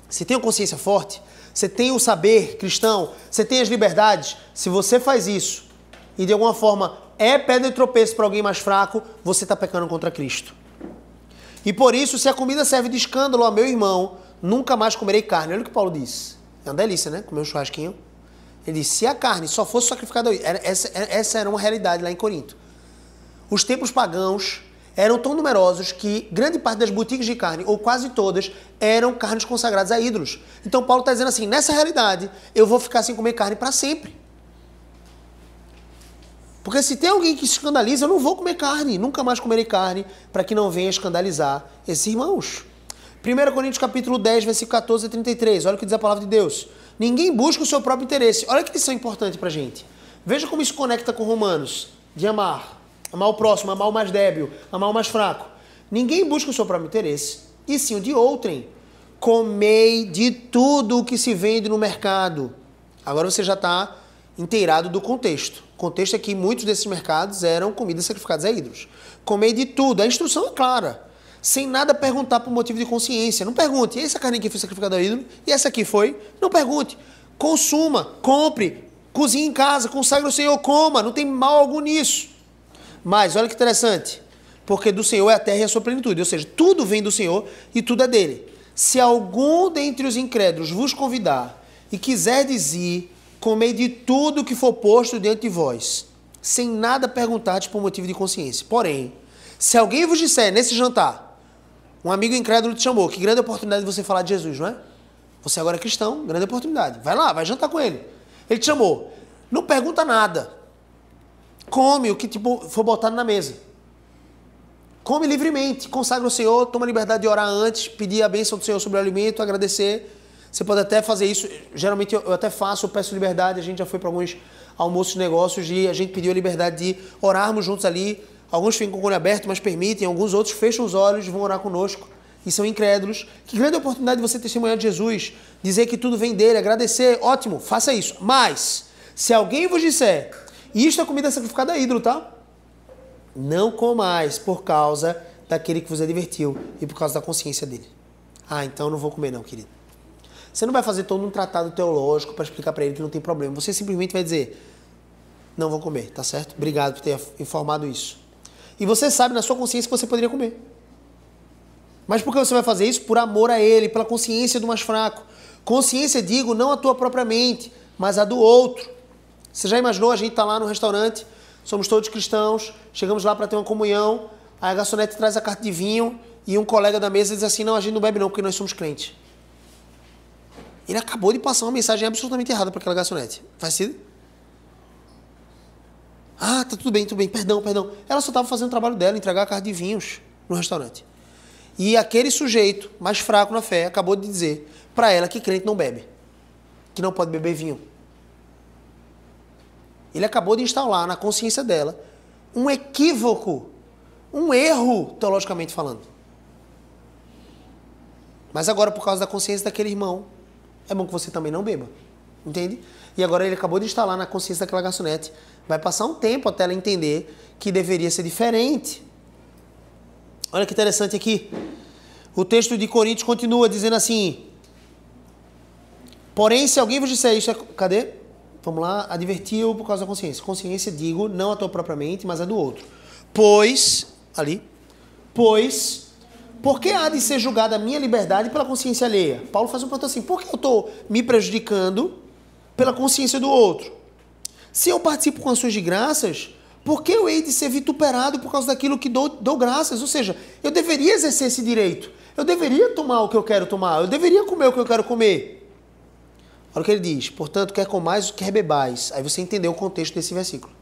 Você tem a consciência forte, você tem o saber cristão, você tem as liberdades. Se você faz isso e de alguma forma é pedra de tropeço para alguém mais fraco, você está pecando contra Cristo. E por isso, se a comida serve de escândalo ao meu irmão, nunca mais comerei carne. Olha o que Paulo diz. É uma delícia, né? Comer um churrasquinho. Ele diz, se a carne só fosse sacrificada... Essa era uma realidade lá em Corinto. Os templos pagãos eram tão numerosos que grande parte das boutiques de carne, ou quase todas, eram carnes consagradas a ídolos. Então Paulo está dizendo assim, nessa realidade, eu vou ficar sem comer carne para sempre. Porque se tem alguém que se escandaliza, eu não vou comer carne, nunca mais comerei carne, para que não venha escandalizar esses irmãos. 1 Coríntios capítulo 10, versículo 14 a 33, olha o que diz a palavra de Deus. Ninguém busca o seu próprio interesse. Olha que lição importante para a gente. Veja como isso conecta com Romanos, de amar o próximo, amar o mais débil, amar o mais fraco. Ninguém busca o seu próprio interesse, e sim o de outrem. Comei de tudo o que se vende no mercado. Agora você já está inteirado do contexto. O contexto é que muitos desses mercados eram comidas sacrificadas a ídolos. Comei de tudo. A instrução é clara. Sem nada perguntar por motivo de consciência. Não pergunte, e essa carne aqui foi sacrificada a ídolo? E essa aqui foi? Não pergunte. Consuma, compre, cozinhe em casa, consagre ao Senhor, coma. Não tem mal algum nisso. Mas, olha que interessante. Porque do Senhor é a terra e a sua plenitude. Ou seja, tudo vem do Senhor e tudo é dele. Se algum dentre os incrédulos vos convidar e quiserdes ir, comei de tudo que for posto diante de vós, sem nada perguntardes por motivo de consciência. Porém, se alguém vos disser nesse jantar, um amigo incrédulo te chamou, que grande oportunidade de você falar de Jesus, não é? Você agora é cristão, grande oportunidade. Vai lá, vai jantar com ele. Ele te chamou. Não pergunta nada. Come o que for botado na mesa. Come livremente, consagra o Senhor, toma a liberdade de orar antes, pedir a bênção do Senhor sobre o alimento, agradecer. Você pode até fazer isso, geralmente eu até faço, eu peço liberdade, a gente já foi para alguns almoços de negócios e a gente pediu a liberdade de orarmos juntos ali. Alguns ficam com o olho aberto, mas permitem, alguns outros fecham os olhos e vão orar conosco e são incrédulos. Que grande oportunidade de você testemunhar de Jesus, dizer que tudo vem dele, agradecer, ótimo, faça isso. Mas, se alguém vos disser, isto é comida sacrificada a ídolo, tá? Não comais por causa daquele que vos advertiu e por causa da consciência dele. Ah, então eu não vou comer não, querido. Você não vai fazer todo um tratado teológico para explicar para ele que não tem problema. Você simplesmente vai dizer, não vou comer, tá certo? Obrigado por ter informado isso. E você sabe na sua consciência que você poderia comer. Mas por que você vai fazer isso? Por amor a ele, pela consciência do mais fraco. Consciência, digo, não a tua própria mente, mas a do outro. Você já imaginou, a gente tá lá no restaurante, somos todos cristãos, chegamos lá para ter uma comunhão, aí a garçonete traz a carta de vinho e um colega da mesa diz assim, não, a gente não bebe não, porque nós somos crentes. Ele acabou de passar uma mensagem absolutamente errada para aquela garçonete. Faz sentido? Ah, tá tudo bem, perdão. Ela só estava fazendo o trabalho dela, entregar a carta de vinhos no restaurante. E aquele sujeito mais fraco na fé acabou de dizer para ela que crente não bebe, que não pode beber vinho. Ele acabou de instalar na consciência dela um equívoco, um erro teologicamente falando. Mas agora, por causa da consciência daquele irmão, é bom que você também não beba. Entende? E agora ele acabou de instalar na consciência daquela garçonete. Vai passar um tempo até ela entender que deveria ser diferente. Olha que interessante aqui. O texto de Coríntios continua dizendo assim, porém, se alguém vos disser isso, cadê? Vamos lá, advertiu por causa da consciência. Consciência, digo, não a tua própria mente, mas a do outro. Pois, por que há de ser julgada a minha liberdade pela consciência alheia? Paulo faz um ponto assim, por que eu estou me prejudicando pela consciência do outro? Se eu participo com ações de graças, por que eu hei de ser vituperado por causa daquilo que dou graças? Ou seja, eu deveria exercer esse direito. Eu deveria tomar o que eu quero tomar. Eu deveria comer o que eu quero comer. Olha o que ele diz. Portanto, quer comais, quer bebais. Aí você entendeu o contexto desse versículo.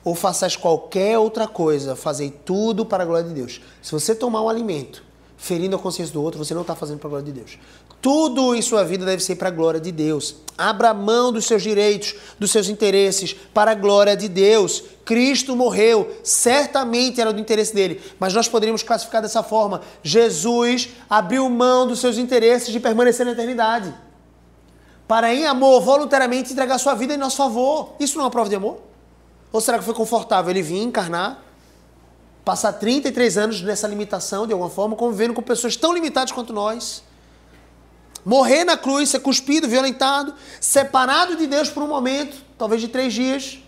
Ou façais qualquer outra coisa, fazei tudo para a glória de Deus. Se você tomar um alimento, ferindo a consciência do outro, você não está fazendo para a glória de Deus. Tudo em sua vida deve ser para a glória de Deus. Abra mão dos seus direitos, dos seus interesses, para a glória de Deus. Cristo morreu, certamente era do interesse dele, mas nós poderíamos classificar dessa forma. Jesus abriu mão dos seus interesses de permanecer na eternidade, para em amor, voluntariamente entregar sua vida em nosso favor. Isso não é uma prova de amor? Ou será que foi confortável ele vir encarnar, passar 33 anos nessa limitação, de alguma forma, convivendo com pessoas tão limitadas quanto nós, morrer na cruz, ser cuspido, violentado, separado de Deus por um momento, talvez de 3 dias,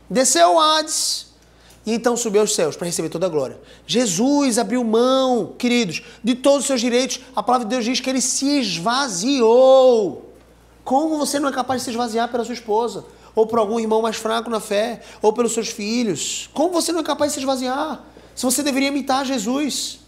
desceu ao Hades e então subiu aos céus para receber toda a glória. Jesus abriu mão, queridos, de todos os seus direitos. A palavra de Deus diz que ele se esvaziou. Como você não é capaz de se esvaziar pela sua esposa? Ou por algum irmão mais fraco na fé? Ou pelos seus filhos? Como você não é capaz de se esvaziar? Se você deveria imitar Jesus.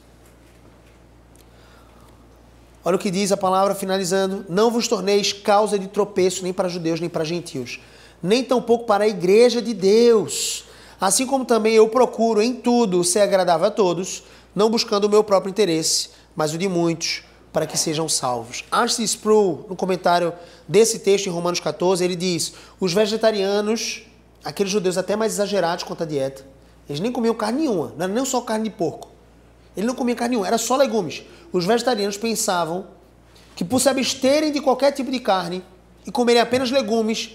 Olha o que diz a palavra finalizando. Não vos torneis causa de tropeço nem para judeus nem para gentios, nem tampouco para a igreja de Deus. Assim como também eu procuro em tudo ser agradável a todos, não buscando o meu próprio interesse, mas o de muitos, para que sejam salvos. R.C. Sproul, no comentário desse texto em Romanos 14, ele diz, os vegetarianos, aqueles judeus até mais exagerados quanto à dieta, eles nem comiam carne nenhuma, não era nem só carne de porco. Ele não comia carne nenhuma, era só legumes. Os vegetarianos pensavam que por se absterem de qualquer tipo de carne e comerem apenas legumes,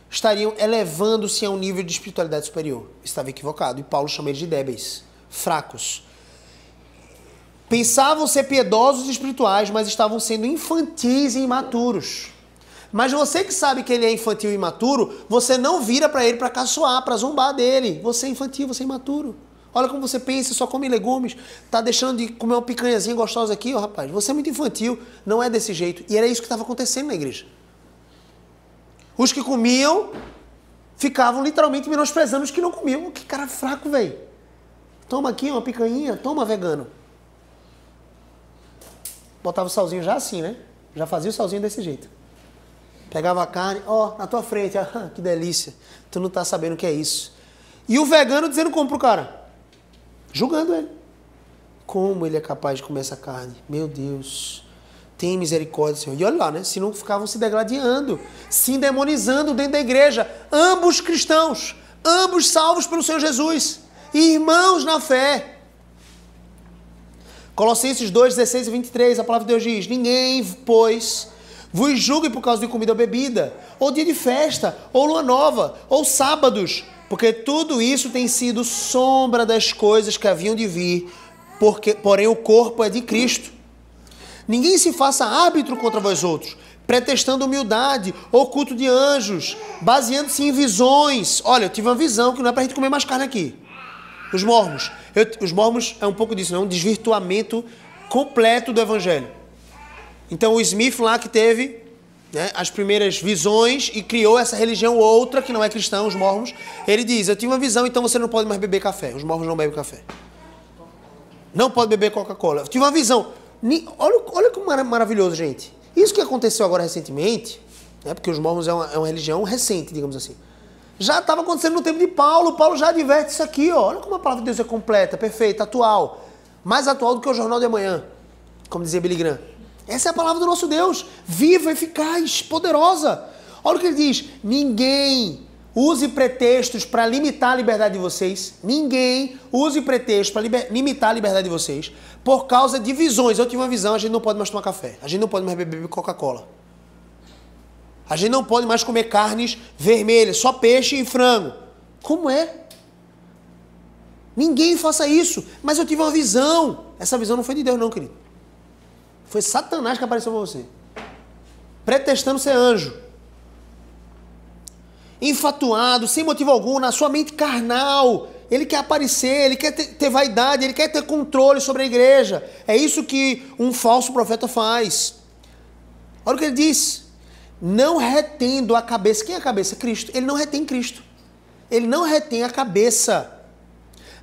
estariam elevando-se a um nível de espiritualidade superior. Estava equivocado. E Paulo chama eles de débeis, fracos. Pensavam ser piedosos e espirituais, mas estavam sendo infantis e imaturos. Mas você que sabe que ele é infantil e imaturo, você não vira para ele para caçoar, para zombar dele. Você é infantil, você é imaturo. Olha como você pensa, só come legumes, tá deixando de comer uma picanhazinha gostosa aqui, ó, rapaz. Você é muito infantil, não é desse jeito. E era isso que estava acontecendo na igreja. Os que comiam ficavam literalmente menosprezando os que não comiam. Que cara fraco, velho. Toma aqui uma picanha, toma, vegano. Botava o salzinho já assim, né? Já fazia o salzinho desse jeito. Pegava a carne, ó, na tua frente, ah, que delícia. Tu não tá sabendo o que é isso. E o vegano dizendo como pro cara? Julgando ele. Como ele é capaz de comer essa carne? Meu Deus. Tem misericórdia, Senhor. E olha lá, né? Se não ficavam se degladiando, se endemonizando dentro da igreja. Ambos cristãos. Ambos salvos pelo Senhor Jesus. Irmãos na fé. Colossenses 2, 16 e 23, a palavra de Deus diz, ninguém, pois, vos julgue por causa de comida ou bebida, ou dia de festa, ou lua nova, ou sábados, porque tudo isso tem sido sombra das coisas que haviam de vir, porém o corpo é de Cristo. Ninguém se faça árbitro contra vós outros, pretextando humildade ou culto de anjos, baseando-se em visões. Olha, eu tive uma visão que não é pra gente comer mais carne aqui. Os mormons. Os mormons é um pouco disso, não é um desvirtuamento completo do evangelho. Então o Smith lá que teve, né, as primeiras visões e criou essa religião outra que não é cristã, os mormons, ele diz, eu tive uma visão, então você não pode mais beber café. Os mormons não bebem café. Não pode beber Coca-Cola. Eu tive uma visão. Olha que maravilhoso, gente. Isso que aconteceu agora recentemente, né, porque os mormons é uma religião recente, digamos assim. Já estava acontecendo no tempo de Paulo. Paulo já adverte isso aqui, ó. Olha como a palavra de Deus é completa, perfeita, atual. Mais atual do que o Jornal de Amanhã, como dizia Billy Graham. Essa é a palavra do nosso Deus, viva, eficaz, poderosa. Olha o que ele diz. Ninguém use pretextos para limitar a liberdade de vocês. Ninguém use pretextos para limitar a liberdade de vocês por causa de visões. Eu tive uma visão, a gente não pode mais tomar café. A gente não pode mais beber Coca-Cola. A gente não pode mais comer carnes vermelhas, só peixe e frango. Como é? Ninguém faça isso. Mas eu tive uma visão. Essa visão não foi de Deus não, querido. Foi Satanás que apareceu para você. Pretextando ser anjo. Infatuado, sem motivo algum, na sua mente carnal. Ele quer aparecer, ele quer ter vaidade, ele quer ter controle sobre a igreja. É isso que um falso profeta faz. Olha o que ele diz. Não retendo a cabeça. Quem é a cabeça? Cristo. Ele não retém Cristo. Ele não retém a cabeça,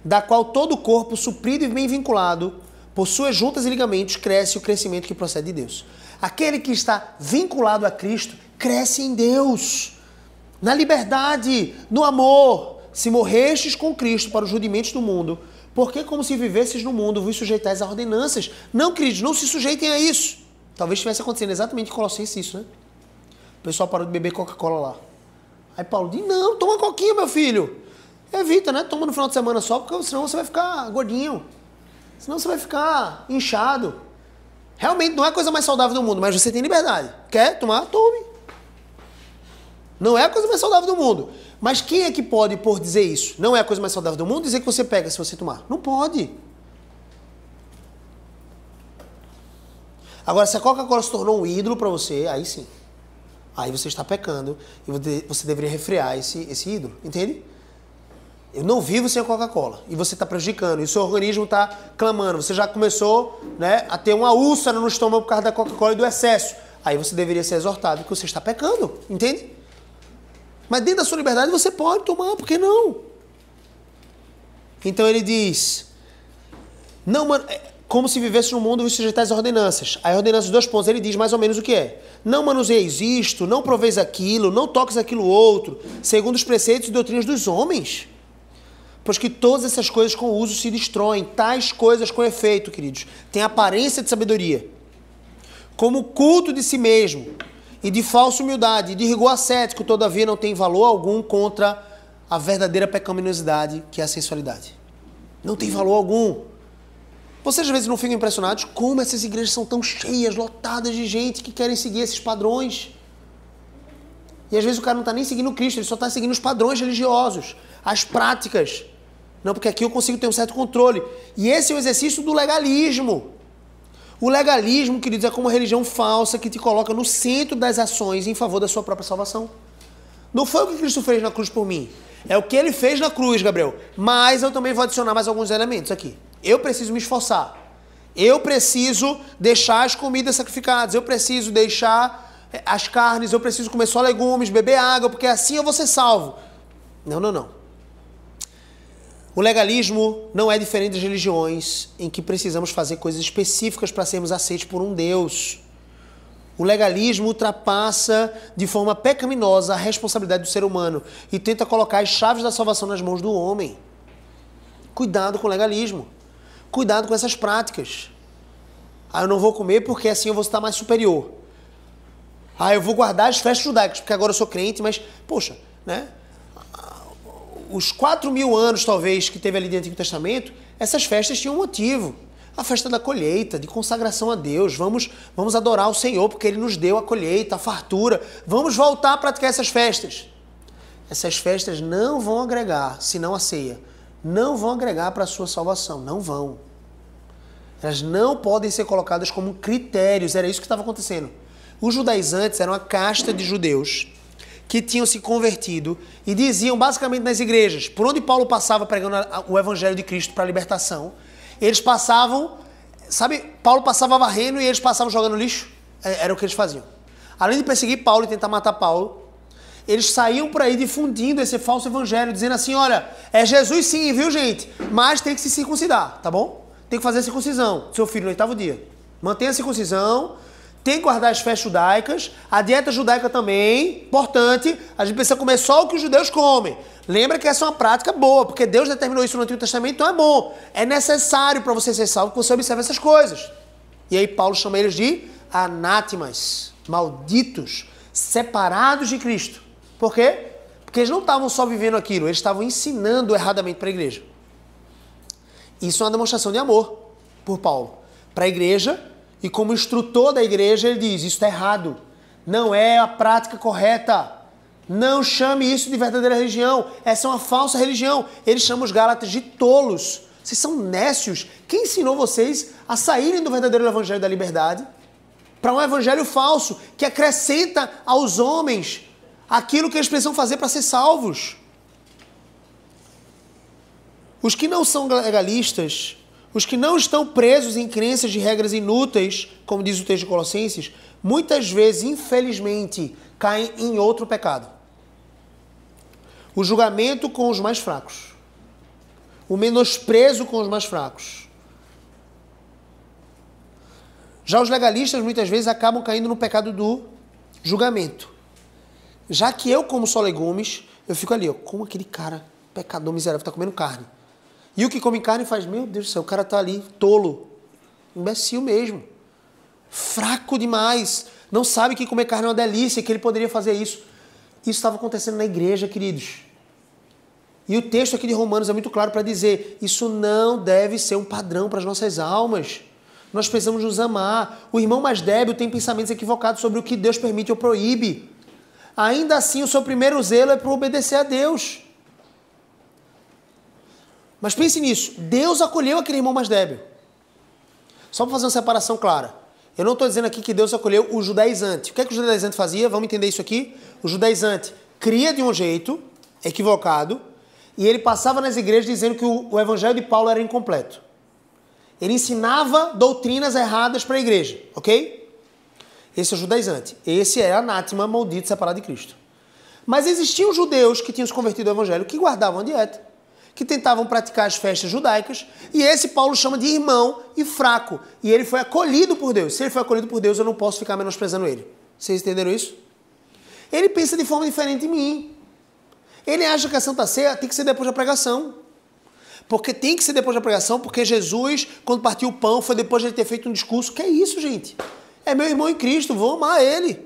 da qual todo o corpo, suprido e bem vinculado, por suas juntas e ligamentos, cresce o crescimento que procede de Deus. Aquele que está vinculado a Cristo, cresce em Deus, na liberdade, no amor. Se morrestes com Cristo para os rudimentos do mundo, porque como se vivesses no mundo, vos sujeitais a ordenanças. Não, queridos, não se sujeitem a isso. Talvez estivesse acontecendo exatamente em Colossenses isso, né? O pessoal parou de beber Coca-Cola lá. Aí Paulo diz, não, toma coquinha, meu filho. Evita, né? Toma no final de semana só, porque senão você vai ficar gordinho. Senão você vai ficar inchado. Realmente não é a coisa mais saudável do mundo, mas você tem liberdade. Quer tomar? Tome. Não é a coisa mais saudável do mundo. Mas quem é que pode, por dizer isso, não é a coisa mais saudável do mundo, dizer que você pega se você tomar? Não pode. Agora, se a Coca-Cola se tornou um ídolo para você, aí sim. Aí você está pecando e você deveria refrear esse ídolo, entende? Eu não vivo sem a Coca-Cola e você está prejudicando, e o seu organismo está clamando, você já começou, né, a ter uma úlcera no estômago por causa da Coca-Cola e do excesso. Aí você deveria ser exortado que você está pecando, entende? Mas dentro da sua liberdade você pode tomar, por que não? Então ele diz, não, como se vivesse no mundo, vos sujeitais às ordenanças. Aí ordenanças, 2 pontos, ele diz mais ou menos o que é. Não manuseis isto, não proveis aquilo, não toques aquilo outro, segundo os preceitos e doutrinas dos homens. Pois que todas essas coisas com uso se destroem, tais coisas com efeito, queridos, têm aparência de sabedoria, como o culto de si mesmo, e de falsa humildade, e de rigor ascético, todavia não tem valor algum contra a verdadeira pecaminosidade, que é a sensualidade. Não tem valor algum. Vocês às vezes não ficam impressionados como essas igrejas são tão cheias, lotadas de gente que querem seguir esses padrões. E às vezes o cara não está nem seguindo Cristo, ele só está seguindo os padrões religiosos, as práticas. Não, porque aqui eu consigo ter um certo controle. E esse é o exercício do legalismo. O legalismo, queridos, é como uma religião falsa que te coloca no centro das ações em favor da sua própria salvação. Não foi o que Cristo fez na cruz por mim. É o que ele fez na cruz, Gabriel. Mas eu também vou adicionar mais alguns elementos aqui. Eu preciso me esforçar. Eu preciso deixar as comidas sacrificadas. Eu preciso deixar as carnes. Eu preciso comer só legumes, beber água, porque assim eu vou ser salvo. Não, não, não. O legalismo não é diferente das religiões em que precisamos fazer coisas específicas para sermos aceitos por um Deus. O legalismo ultrapassa de forma pecaminosa a responsabilidade do ser humano e tenta colocar as chaves da salvação nas mãos do homem. Cuidado com o legalismo. Cuidado com essas práticas. Ah, eu não vou comer porque assim eu vou estar mais superior. Ah, eu vou guardar as festas judaicas porque agora eu sou crente, mas, poxa, né? Os 4.000 anos, talvez, que teve ali no Antigo Testamento, essas festas tinham um motivo. A festa da colheita, de consagração a Deus. Vamos adorar o Senhor, porque Ele nos deu a colheita, a fartura. Vamos voltar a praticar essas festas. Essas festas não vão agregar, senão a ceia. Não vão agregar para a sua salvação. Não vão. Elas não podem ser colocadas como critérios. Era isso que estava acontecendo. Os judaizantes eram uma casta de judeus que tinham se convertido e diziam basicamente nas igrejas, por onde Paulo passava pregando o evangelho de Cristo para a libertação, eles passavam, sabe, Paulo passava varrendo e eles passavam jogando lixo. Era o que eles faziam. Além de perseguir Paulo e tentar matar Paulo, eles saíam por aí difundindo esse falso evangelho, dizendo assim, olha, é Jesus sim, viu gente? Mas tem que se circuncidar, tá bom? Tem que fazer a circuncisão, seu filho, no 8º dia. Mantenha a circuncisão, tem que guardar as festas judaicas, a dieta judaica também, importante, a gente precisa comer só o que os judeus comem. Lembra que essa é uma prática boa, porque Deus determinou isso no Antigo Testamento, então é bom. É necessário para você ser salvo que você observe essas coisas. E aí Paulo chama eles de anátemas, malditos, separados de Cristo. Por quê? Porque eles não estavam só vivendo aquilo, eles estavam ensinando erradamente para a igreja. Isso é uma demonstração de amor por Paulo para a igreja, e como instrutor da igreja ele diz, isso está errado, não é a prática correta, não chame isso de verdadeira religião, essa é uma falsa religião. Ele chama os Gálatas de tolos, vocês são nécios. Quem ensinou vocês a saírem do verdadeiro evangelho da liberdade para um evangelho falso que acrescenta aos homens aquilo que eles precisam fazer para ser salvos? Os que não são legalistas, os que não estão presos em crenças de regras inúteis, como diz o texto de Colossenses, muitas vezes, infelizmente, caem em outro pecado. O julgamento com os mais fracos. O menosprezo com os mais fracos. Já os legalistas, muitas vezes, acabam caindo no pecado do julgamento. Já que eu como só legumes, eu fico ali, ó, como aquele cara, pecador miserável, está comendo carne. E o que come carne faz, meu Deus do céu, o cara está ali, tolo, imbecil mesmo, fraco demais, não sabe que comer carne é uma delícia, que ele poderia fazer isso. Isso estava acontecendo na igreja, queridos. E o texto aqui de Romanos é muito claro para dizer, isso não deve ser um padrão para as nossas almas. Nós precisamos nos amar. O irmão mais débil tem pensamentos equivocados sobre o que Deus permite ou proíbe. Ainda assim, o seu primeiro zelo é para obedecer a Deus. Mas pense nisso, Deus acolheu aquele irmão mais débil. Só para fazer uma separação clara. Eu não estou dizendo aqui que Deus acolheu o judaizante. O que é que o judaizante fazia? Vamos entender isso aqui. O judaizante cria de um jeito equivocado e ele passava nas igrejas dizendo que o evangelho de Paulo era incompleto. Ele ensinava doutrinas erradas para a igreja, ok? Esse é o judaizante. Esse é anátema, maldito, separado de Cristo. Mas existiam judeus que tinham se convertido ao evangelho, que guardavam a dieta, que tentavam praticar as festas judaicas, e esse Paulo chama de irmão e fraco. E ele foi acolhido por Deus. Se ele foi acolhido por Deus, eu não posso ficar menosprezando ele. Vocês entenderam isso? Ele pensa de forma diferente de mim. Ele acha que a Santa Ceia tem que ser depois da pregação. Porque tem que ser depois da pregação, porque Jesus, quando partiu o pão, foi depois de ele ter feito um discurso. Que é isso, gente? É meu irmão em Cristo, vou amar ele.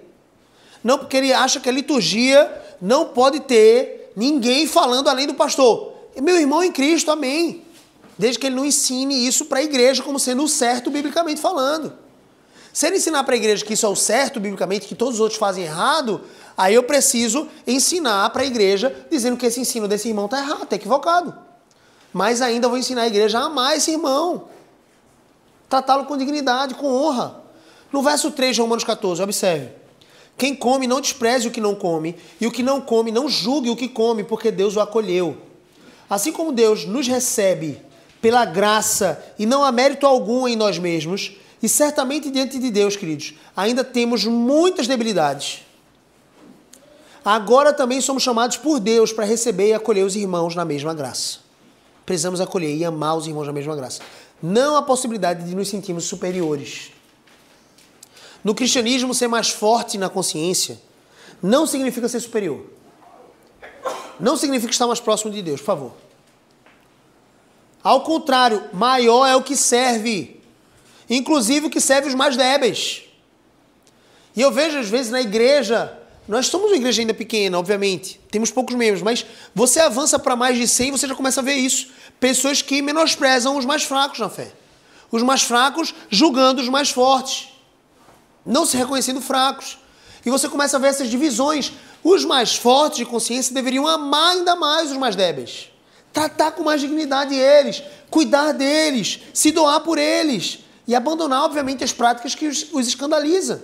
Não porque ele acha que a liturgia não pode ter ninguém falando além do pastor. É meu irmão em Cristo, amém. Desde que ele não ensine isso para a igreja como sendo o certo biblicamente falando. Se ele ensinar para a igreja que isso é o certo biblicamente, que todos os outros fazem errado, aí eu preciso ensinar para a igreja dizendo que esse ensino desse irmão está errado, está equivocado. Mas ainda vou ensinar a igreja a amar esse irmão. Tratá-lo com dignidade, com honra. No verso 3 de Romanos 14, observe. Quem come não despreze o que não come, e o que não come não julgue o que come, porque Deus o acolheu. Assim como Deus nos recebe pela graça e não há mérito algum em nós mesmos, e certamente diante de Deus, queridos, ainda temos muitas debilidades. Agora também somos chamados por Deus para receber e acolher os irmãos na mesma graça. Precisamos acolher e amar os irmãos na mesma graça. Não há possibilidade de nos sentirmos superiores. No cristianismo, ser mais forte na consciência não significa ser superior. Não significa estar mais próximo de Deus, por favor. Ao contrário, maior é o que serve. Inclusive o que serve os mais débeis. E eu vejo às vezes na igreja, nós somos uma igreja ainda pequena, obviamente, temos poucos membros, mas você avança para mais de 100 e você já começa a ver isso. Pessoas que menosprezam os mais fracos na fé. Os mais fracos julgando os mais fortes. Não se reconhecendo fracos. E você começa a ver essas divisões. Os mais fortes de consciência deveriam amar ainda mais os mais débeis. Tratar com mais dignidade eles, cuidar deles, se doar por eles. e abandonar, obviamente, as práticas que os escandalizam.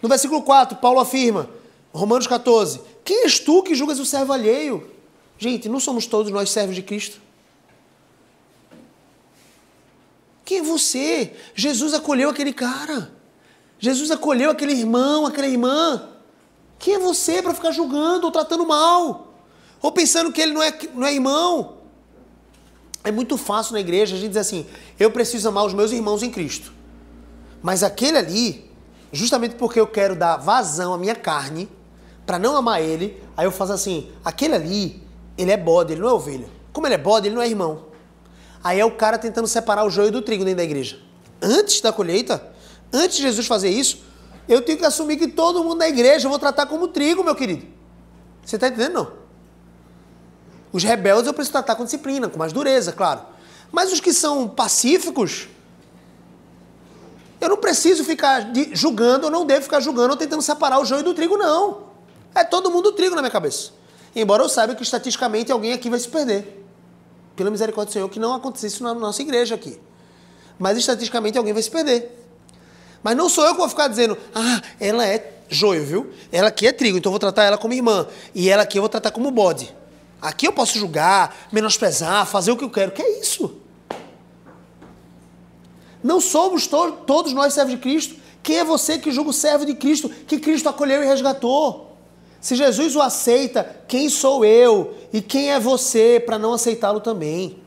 No versículo 4, Paulo afirma, Romanos 14, quem és tu que julgas o servo alheio? Gente, não somos todos nós servos de Cristo? Quem é você? Jesus acolheu aquele cara. Jesus acolheu aquele irmão, aquela irmã. Quem é você para ficar julgando ou tratando mal? Ou pensando que ele não é irmão? É muito fácil na igreja a gente dizer assim, eu preciso amar os meus irmãos em Cristo. Mas aquele ali, justamente porque eu quero dar vazão à minha carne, para não amar ele, aí eu faço assim, aquele ali, ele é bode, ele não é ovelha. Como ele é bode, ele não é irmão. Aí é o cara tentando separar o joio do trigo dentro da igreja. Antes da colheita, antes de Jesus fazer isso, eu tenho que assumir que todo mundo da igreja eu vou tratar como trigo, meu querido. Você está entendendo, não? Os rebeldes eu preciso tratar com disciplina, com mais dureza, claro. Mas os que são pacíficos, eu não preciso ficar julgando, eu não devo ficar julgando ou tentando separar o joio do trigo, não. É todo mundo trigo na minha cabeça. Embora eu saiba que estatisticamente alguém aqui vai se perder. Pela misericórdia do Senhor, que não acontecesse isso na nossa igreja aqui. Mas estatisticamente alguém vai se perder. Mas não sou eu que vou ficar dizendo, ela é joio, viu? Ela aqui é trigo, então eu vou tratar ela como irmã. E ela aqui eu vou tratar como bode. Aqui eu posso julgar, menosprezar, fazer o que eu quero. Que é isso? Não somos todos nós servos de Cristo. Quem é você que julga o servo de Cristo, que Cristo acolheu e resgatou? Se Jesus o aceita, quem sou eu e quem é você para não aceitá-lo também?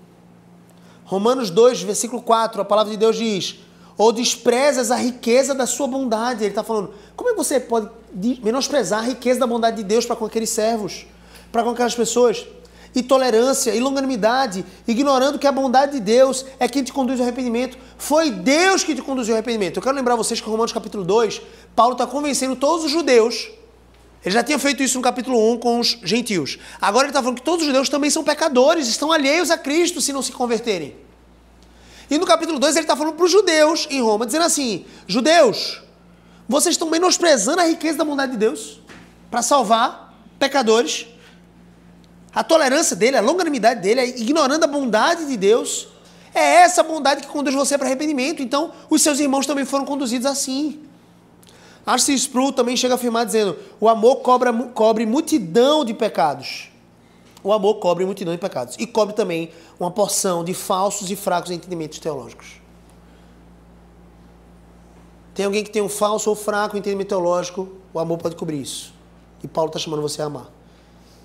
Romanos 2, versículo 4, a palavra de Deus diz, ou desprezas a riqueza da sua bondade. Ele está falando, como é que você pode menosprezar a riqueza da bondade de Deus para com aqueles servos, para com aquelas pessoas? E tolerância, e longanimidade, ignorando que a bondade de Deus é quem te conduz ao arrependimento. Foi Deus que te conduziu ao arrependimento. Eu quero lembrar vocês que em Romanos capítulo 2, Paulo está convencendo todos os judeus. Ele já tinha feito isso no capítulo 1 com os gentios. Agora ele está falando que todos os judeus também são pecadores, estão alheios a Cristo se não se converterem. E no capítulo 2 ele está falando para os judeus em Roma, dizendo assim, judeus, vocês estão menosprezando a riqueza da bondade de Deus para salvar pecadores. A tolerância dele, a longanimidade dele, ignorando a bondade de Deus, é essa bondade que conduz você para arrependimento. Então, os seus irmãos também foram conduzidos assim. R.C. Sproul também chega a afirmar dizendo, o amor cobre multidão de pecados. O amor cobre multidão de pecados. E cobre também uma porção de falsos e fracos entendimentos teológicos. Tem alguém que tem um falso ou fraco entendimento teológico, o amor pode cobrir isso. E Paulo está chamando você a amar.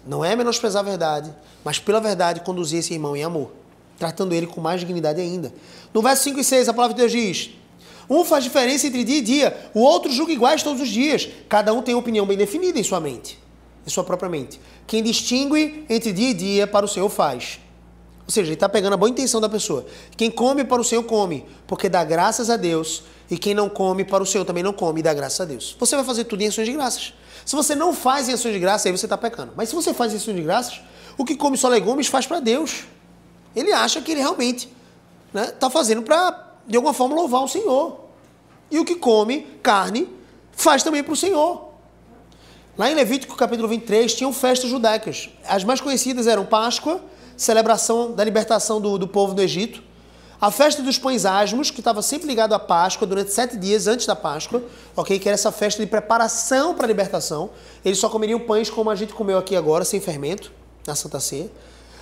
Não é menosprezar a verdade, mas pela verdade conduzir esse irmão em amor, tratando ele com mais dignidade ainda. No verso 5 e 6, a palavra de Deus diz, um faz diferença entre dia e dia, o outro julga iguais todos os dias. Cada um tem uma opinião bem definida em sua mente, em sua própria mente. Quem distingue entre dia e dia para o Senhor faz. Ou seja, ele está pegando a boa intenção da pessoa. Quem come para o Senhor come, porque dá graças a Deus. E quem não come para o Senhor também não come e dá graças a Deus. Você vai fazer tudo em ações de graças. Se você não faz em ações de graças, aí você está pecando. Mas se você faz em ações de graças, o que come só legumes faz para Deus. Ele acha que ele realmente está fazendo para, de alguma forma, louvar o Senhor. E o que come carne faz também para o Senhor. Lá em Levítico, capítulo 23, tinham festas judaicas. As mais conhecidas eram Páscoa, celebração da libertação do povo do Egito. A festa dos pães asmos, que estava sempre ligado à Páscoa, durante 7 dias antes da Páscoa, ok? Que era essa festa de preparação para a libertação. Eles só comeriam pães como a gente comeu aqui agora, sem fermento, na Santa Ceia.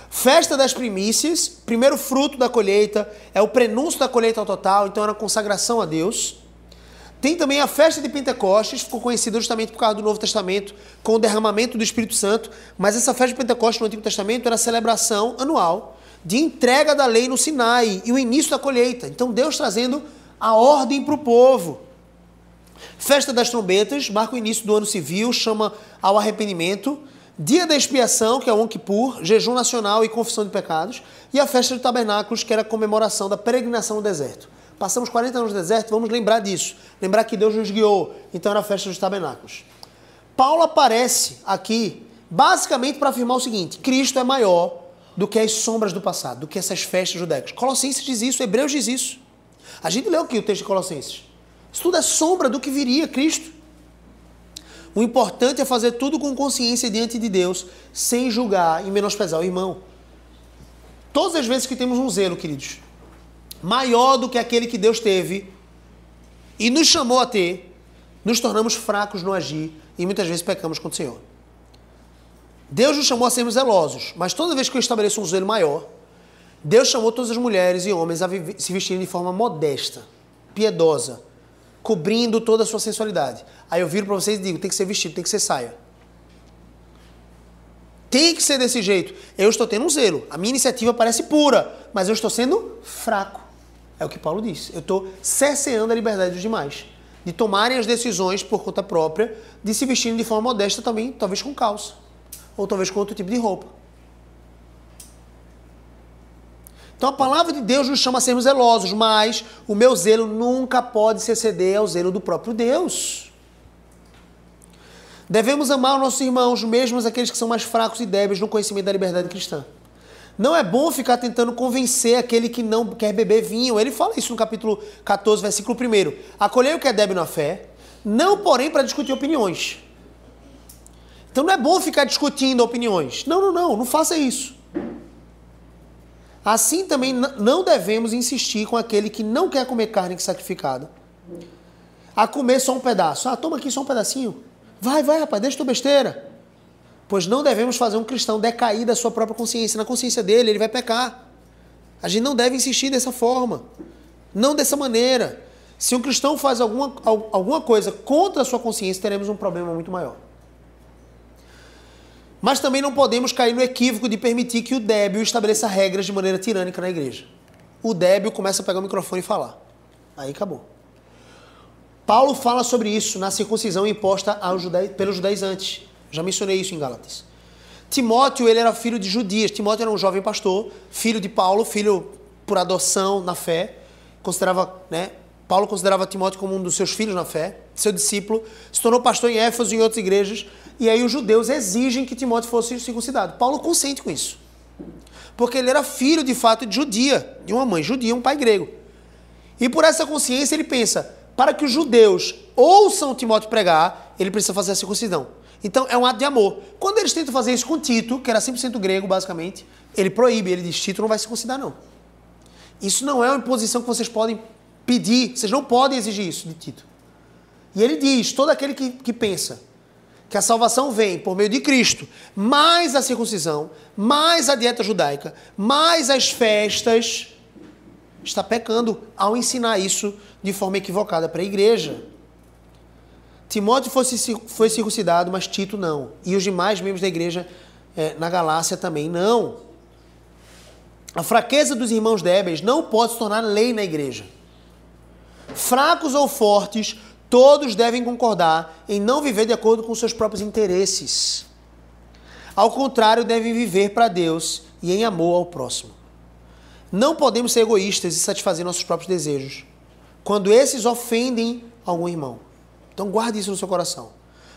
Festa das primícias, primeiro fruto da colheita, é o prenúncio da colheita ao total, então era consagração a Deus. Tem também a festa de Pentecostes, ficou conhecida justamente por causa do Novo Testamento, com o derramamento do Espírito Santo, mas essa festa de Pentecostes no Antigo Testamento era a celebração anual de entrega da lei no Sinai e o início da colheita. Então Deus trazendo a ordem para o povo. Festa das trombetas, marca o início do ano civil, chama ao arrependimento. Dia da expiação, que é o Yom Kippur, jejum nacional e confissão de pecados. E a festa de tabernáculos, que era a comemoração da peregrinação no deserto. Passamos 40 anos no deserto, vamos lembrar disso. Lembrar que Deus nos guiou. Então era a festa dos tabernáculos. Paulo aparece aqui basicamente para afirmar o seguinte: Cristo é maior do que as sombras do passado, do que essas festas judaicas. Colossenses diz isso, Hebreus diz isso. A gente leu aqui o texto de Colossenses. Isso tudo é sombra do que viria, Cristo. O importante é fazer tudo com consciência diante de Deus, sem julgar e menosprezar o irmão. Todas as vezes que temos um zelo, queridos, maior do que aquele que Deus teve e nos chamou a ter, nos tornamos fracos no agir e muitas vezes pecamos contra o Senhor. Deus nos chamou a sermos zelosos, mas toda vez que eu estabeleço um zelo maior, Deus chamou todas as mulheres e homens a se vestirem de forma modesta, piedosa, cobrindo toda a sua sensualidade. Aí eu viro para vocês e digo, tem que ser vestido, tem que ser saia. Tem que ser desse jeito. Eu estou tendo um zelo. A minha iniciativa parece pura, mas eu estou sendo fraco. É o que Paulo diz. Eu estou cerceando a liberdade dos demais. De tomarem as decisões por conta própria, de se vestirem de forma modesta também, talvez com calça. Ou talvez com outro tipo de roupa. Então a palavra de Deus nos chama a sermos zelosos, mas o meu zelo nunca pode se exceder ao zelo do próprio Deus. Devemos amar os nossos irmãos, mesmo aqueles que são mais fracos e débeis no conhecimento da liberdade cristã. Não é bom ficar tentando convencer aquele que não quer beber vinho. Ele fala isso no capítulo 14, versículo 1. Acolhei o que é débil na fé, não porém para discutir opiniões. Então não é bom ficar discutindo opiniões. Não faça isso. Assim também não devemos insistir com aquele que não quer comer carne sacrificada, a comer só um pedaço. Ah, toma aqui só um pedacinho. Vai, rapaz, deixa tua besteira. Pois não devemos fazer um cristão decair da sua própria consciência. Na consciência dele, ele vai pecar. A gente não deve insistir dessa forma. Não dessa maneira. Se um cristão faz alguma coisa contra a sua consciência, teremos um problema muito maior. Mas também não podemos cair no equívoco de permitir que o débil estabeleça regras de maneira tirânica na igreja. O débil começa a pegar o microfone e falar. Aí acabou. Paulo fala sobre isso na circuncisão imposta pelos judaizantes. Já mencionei isso em Gálatas. Timóteo, ele era filho de judias. Timóteo era um jovem pastor, filho de Paulo, filho por adoção na fé. Paulo considerava Timóteo como um dos seus filhos na fé, seu discípulo. Se tornou pastor em Éfeso e em outras igrejas. E aí os judeus exigem que Timóteo fosse circuncidado. Paulo consente com isso. Porque ele era filho, de fato, de judia, de uma mãe judia, um pai grego. E por essa consciência ele pensa, para que os judeus ouçam Timóteo pregar, ele precisa fazer a circuncisão. Então é um ato de amor. Quando eles tentam fazer isso com Tito, que era 100% grego, basicamente, ele proíbe, ele diz, Tito não vai circuncidar, não. Isso não é uma imposição que vocês podem pedir, vocês não podem exigir isso de Tito. E ele diz, todo aquele que pensa que a salvação vem por meio de Cristo, mais a circuncisão, mais a dieta judaica, mais as festas, está pecando ao ensinar isso de forma equivocada para a igreja. Timóteo foi circuncidado, mas Tito não. E os demais membros da igreja na Galácia também não. A fraqueza dos irmãos débeis não pode se tornar lei na igreja. Fracos ou fortes, todos devem concordar em não viver de acordo com seus próprios interesses. Ao contrário, devem viver para Deus e em amor ao próximo. Não podemos ser egoístas e satisfazer nossos próprios desejos, quando esses ofendem algum irmão. Então guarde isso no seu coração.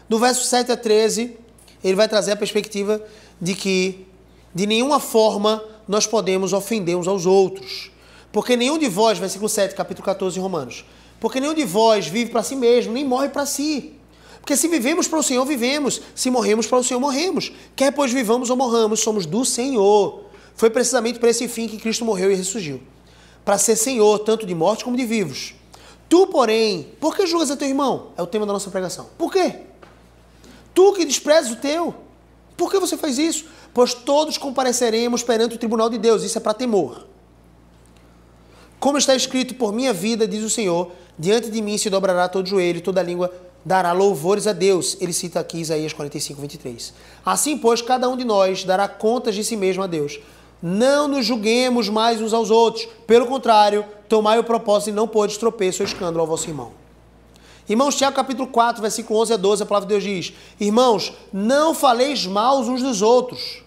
Do verso 7 a 13, ele vai trazer a perspectiva de que de nenhuma forma nós podemos ofender uns aos outros. Porque nenhum de vós, versículo 7, capítulo 14 de Romanos, porque nenhum de vós vive para si mesmo, nem morre para si. Porque se vivemos para o Senhor, vivemos. Se morremos para o Senhor, morremos. Quer pois vivamos ou morramos, somos do Senhor. Foi precisamente para esse fim que Cristo morreu e ressurgiu. Para ser Senhor, tanto de mortos como de vivos. Tu, porém, por que julgas a teu irmão? É o tema da nossa pregação. Por quê? Tu que desprezas o teu. Por que você faz isso? Pois todos compareceremos perante o tribunal de Deus. Isso é para temor. Como está escrito, por minha vida, diz o Senhor, diante de mim se dobrará todo joelho e toda língua dará louvores a Deus. Ele cita aqui Isaías 45, 23. Assim, pois, cada um de nós dará contas de si mesmo a Deus. Não nos julguemos mais uns aos outros. Pelo contrário, tomai o propósito de não pôr tropeço ou escândalo ao vosso irmão. Irmãos, Tiago capítulo 4, versículo 11 a 12, a palavra de Deus diz, irmãos, não faleis mal uns dos outros.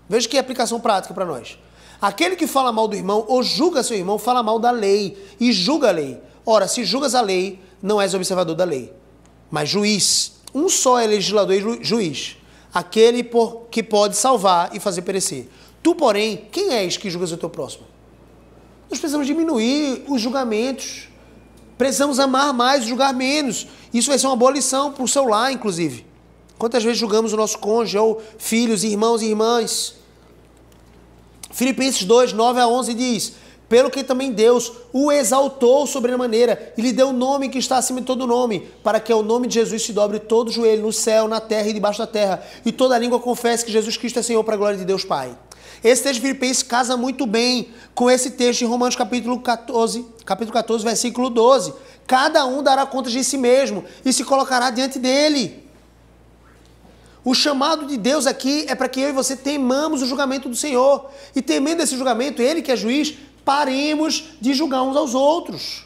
Veja que aplicação prática para nós. Aquele que fala mal do irmão ou julga seu irmão, fala mal da lei e julga a lei. Ora, se julgas a lei, não és observador da lei, mas juiz. Um só é legislador e juiz, aquele que pode salvar e fazer perecer. Tu, porém, quem és que julgas o teu próximo? Nós precisamos diminuir os julgamentos. Precisamos amar mais e julgar menos. Isso vai ser uma boa lição para o seu lar, inclusive. Quantas vezes julgamos o nosso cônjuge, ou filhos, irmãos e irmãs? Filipenses 2, 9 a 11 diz, pelo que também Deus o exaltou sobremaneira e lhe deu o nome que está acima de todo nome, para que ao nome de Jesus se dobre todo o joelho no céu, na terra e debaixo da terra, e toda língua confesse que Jesus Cristo é Senhor, para a glória de Deus Pai. Esse texto de Filipenses casa muito bem com esse texto em Romanos capítulo 14, versículo 12. Cada um dará conta de si mesmo e se colocará diante dele. O chamado de Deus aqui é para que eu e você temamos o julgamento do Senhor. E temendo esse julgamento, Ele que é juiz, paremos de julgar uns aos outros.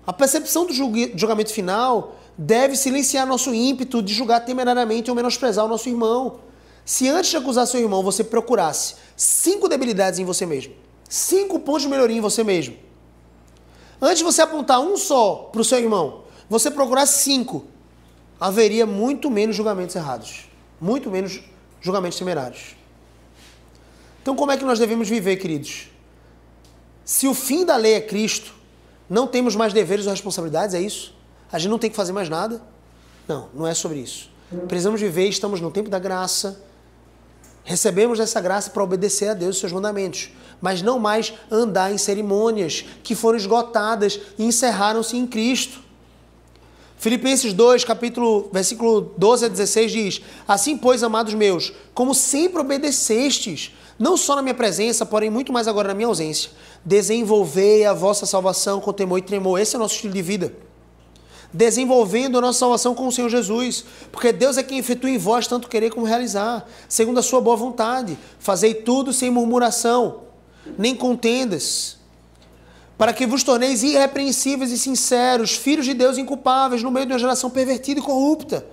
A percepção do julgamento final deve silenciar nosso ímpeto de julgar temerariamente ou menosprezar o nosso irmão. Se antes de acusar seu irmão você procurasse 5 debilidades em você mesmo, 5 pontos de melhoria em você mesmo, antes de você apontar um só para o seu irmão, você procurasse 5, haveria muito menos julgamentos errados, muito menos julgamentos temerários. Então como é que nós devemos viver, queridos? Se o fim da lei é Cristo, não temos mais deveres ou responsabilidades, é isso? A gente não tem que fazer mais nada? Não, não é sobre isso. Precisamos viver, estamos no tempo da graça, recebemos essa graça para obedecer a Deus e seus mandamentos, mas não mais andar em cerimônias que foram esgotadas e encerraram-se em Cristo. Filipenses 2, versículo 12 a 16 diz: assim, pois, amados meus, como sempre obedecestes, não só na minha presença, porém muito mais agora na minha ausência, desenvolvei a vossa salvação com temor e tremor. Esse é o nosso estilo de vida. Desenvolvendo a nossa salvação com o Senhor Jesus, porque Deus é quem efetua em vós tanto querer como realizar, segundo a sua boa vontade. Fazei tudo sem murmuração, nem contendas, para que vos torneis irrepreensíveis e sinceros, filhos de Deus inculpáveis, no meio de uma geração pervertida e corrupta,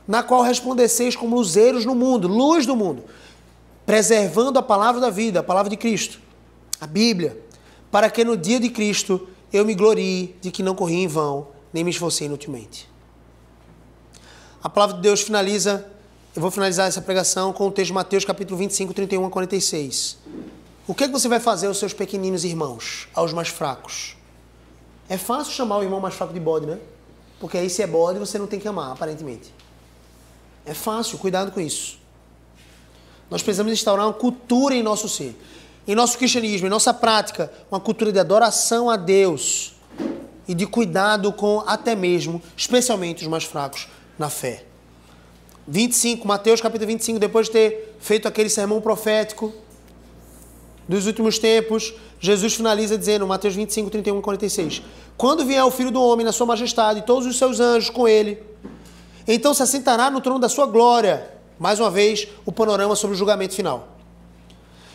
na qual resplandeceis como luzeiros no mundo, luz do mundo, preservando a palavra da vida, a palavra de Cristo, a Bíblia, para que no dia de Cristo eu me glorie de que não corri em vão, nem me esforcei inutilmente. A palavra de Deus finaliza, eu vou finalizar essa pregação com o texto de Mateus capítulo 25, 31 a 46. O que é que você vai fazer aos seus pequeninos irmãos, aos mais fracos? É fácil chamar o irmão mais fraco de bode, né? Porque aí se é bode você não tem que amar, aparentemente. É fácil, cuidado com isso. Nós precisamos instaurar uma cultura em nosso ser, em nosso cristianismo, em nossa prática, uma cultura de adoração a Deus e de cuidado com até mesmo, especialmente os mais fracos na fé. 25, Mateus capítulo 25, depois de ter feito aquele sermão profético dos últimos tempos, Jesus finaliza dizendo, Mateus 25, 31 e 46, quando vier o Filho do Homem na sua majestade e todos os seus anjos com ele, então se assentará no trono da sua glória. Mais uma vez, o panorama sobre o julgamento final.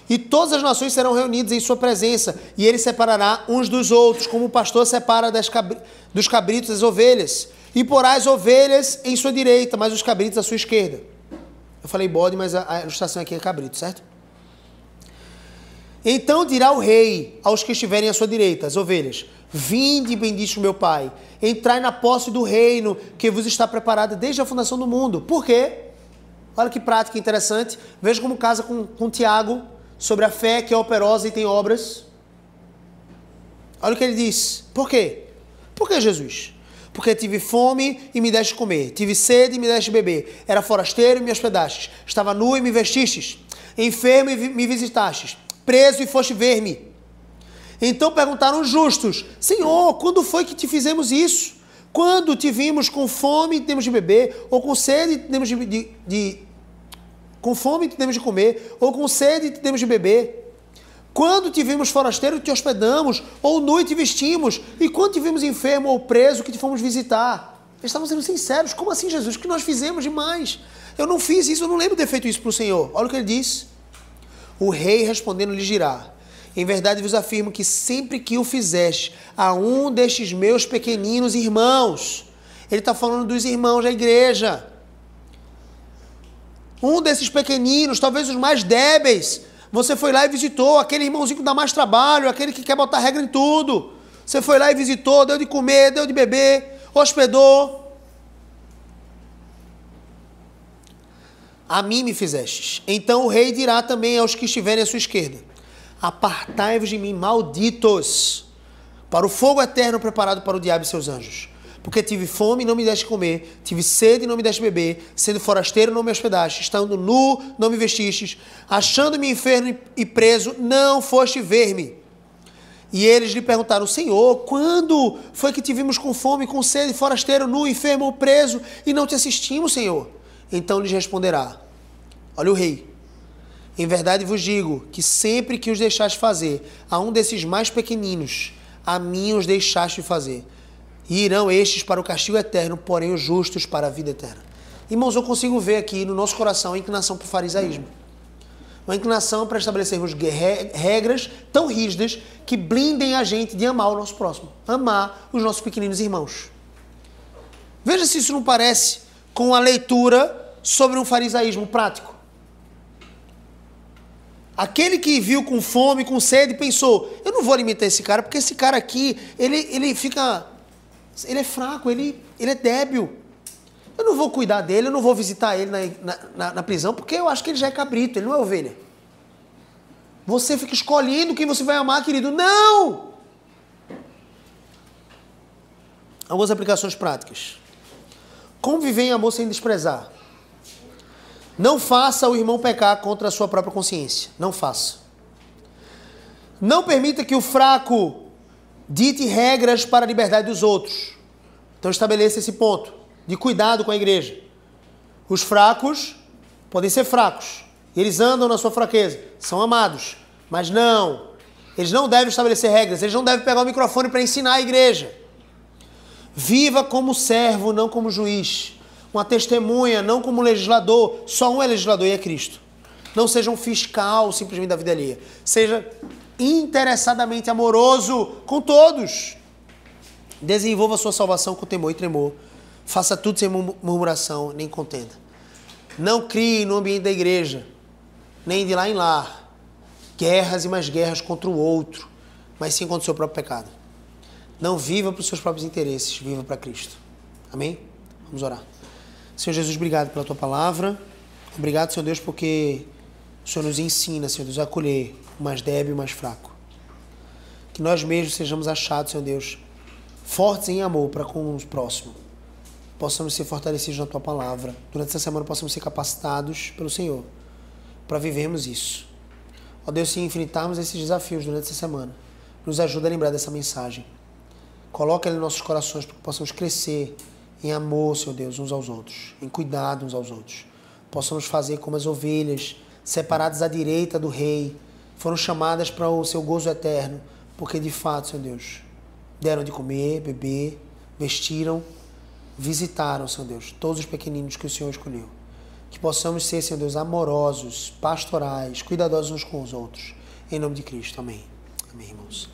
E todas as nações serão reunidas em sua presença, e ele separará uns dos outros, como o pastor separa dos cabritos as ovelhas, e porá as ovelhas em sua direita, mas os cabritos à sua esquerda. Eu falei bode, mas a ilustração aqui é cabrito, certo? Então dirá o rei aos que estiverem à sua direita, as ovelhas, vinde, bendito meu Pai, entrai na posse do reino que vos está preparado desde a fundação do mundo. Por quê? Olha que prática interessante. Veja como casa com Tiago sobre a fé que é operosa e tem obras. Olha o que ele diz. Por quê? Por que, Jesus? Porque tive fome e me deste comer, tive sede e me deste beber, era forasteiro e me hospedastes, estava nu e me vestistes, enfermo e me visitastes, preso e foste ver-me. Então perguntaram os justos, Senhor, quando foi que te fizemos isso? Quando te vimos com fome e te demos de beber, ou com sede e te demos com fome e te demos de comer, ou com sede e te demos de beber? Quando te vimos forasteiro, te hospedamos, ou nu e te vestimos, e quando te vimos enfermo ou preso, que te fomos visitar? Eles estavam sendo sinceros. Como assim, Jesus? O que nós fizemos demais? Eu não fiz isso, eu não lembro de ter feito isso para o Senhor. Olha o que ele diz. O rei respondendo lhe dirá, em verdade vos afirmo que sempre que o fizeste a um destes meus pequeninos irmãos, ele está falando dos irmãos da igreja, um desses pequeninos, talvez os mais débeis, você foi lá e visitou, aquele irmãozinho que dá mais trabalho, aquele que quer botar regra em tudo, você foi lá e visitou, deu de comer, deu de beber, hospedou. A mim me fizestes. Então o rei dirá também aos que estiverem à sua esquerda, apartai-vos de mim, malditos, para o fogo eterno preparado para o diabo e seus anjos. Porque tive fome e não me deste comer, tive sede e não me deste beber, sendo forasteiro não me hospedaste, estando nu não me vestistes, achando-me enfermo e preso, não foste ver-me. E eles lhe perguntaram, Senhor, quando foi que te vimos com fome, com sede, forasteiro, nu, enfermo ou preso, e não te assistimos, Senhor? Então lhes responderá, olha o rei, em verdade vos digo que sempre que os deixaste fazer a um desses mais pequeninos, a mim os deixaste fazer. E irão estes para o castigo eterno, porém os justos para a vida eterna. Irmãos, eu consigo ver aqui no nosso coração a inclinação para o farisaísmo. Uma inclinação para estabelecermos regras tão rígidas que blindem a gente de amar o nosso próximo. Amar os nossos pequeninos irmãos. Veja se isso não parece com a leitura sobre um farisaísmo prático. Aquele que viu com fome, com sede, pensou, eu não vou alimentar esse cara, porque esse cara aqui, ele é fraco, ele é débil. Eu não vou cuidar dele, eu não vou visitar ele na prisão, porque eu acho que ele já é cabrito, ele não é ovelha. Você fica escolhendo quem você vai amar, querido. Não! Algumas aplicações práticas. Como viver em amor sem desprezar? Não faça o irmão pecar contra a sua própria consciência. Não faça. Não permita que o fraco dite regras para a liberdade dos outros. Então estabeleça esse ponto de cuidado com a igreja. Os fracos podem ser fracos. Eles andam na sua fraqueza. São amados. Mas não. Eles não devem estabelecer regras. Eles não devem pegar o microfone para ensinar a igreja. Viva como servo, não como juiz. Uma testemunha, não como legislador. Só um é legislador e é Cristo. Não seja um fiscal simplesmente da vida alheia. Seja interessadamente amoroso com todos. Desenvolva a sua salvação com temor e tremor. Faça tudo sem murmuração nem contenda. Não crie no ambiente da igreja, nem de lá em lá, guerras e mais guerras contra o outro, mas sim contra o seu próprio pecado. Não viva para os seus próprios interesses, viva para Cristo. Amém? Vamos orar. Senhor Jesus, obrigado pela tua palavra. Obrigado, Senhor Deus, porque o Senhor nos ensina, Senhor Deus, a acolher o mais débil e o mais fraco. Que nós mesmos sejamos achados, Senhor Deus, fortes em amor para com os próximos. Possamos ser fortalecidos na tua palavra. Durante essa semana possamos ser capacitados pelo Senhor para vivermos isso. Ó Deus, se enfrentarmos esses desafios durante essa semana, nos ajuda a lembrar dessa mensagem. Coloca ela em nossos corações para que possamos crescer em amor, Senhor Deus, uns aos outros, em cuidado uns aos outros. Possamos fazer como as ovelhas, separadas à direita do Rei, foram chamadas para o seu gozo eterno, porque de fato, Senhor Deus, deram de comer, beber, vestiram, visitaram, Senhor Deus, todos os pequeninos que o Senhor escolheu. Que possamos ser, Senhor Deus, amorosos, pastorais, cuidadosos uns com os outros. Em nome de Cristo. Amém. Amém, irmãos.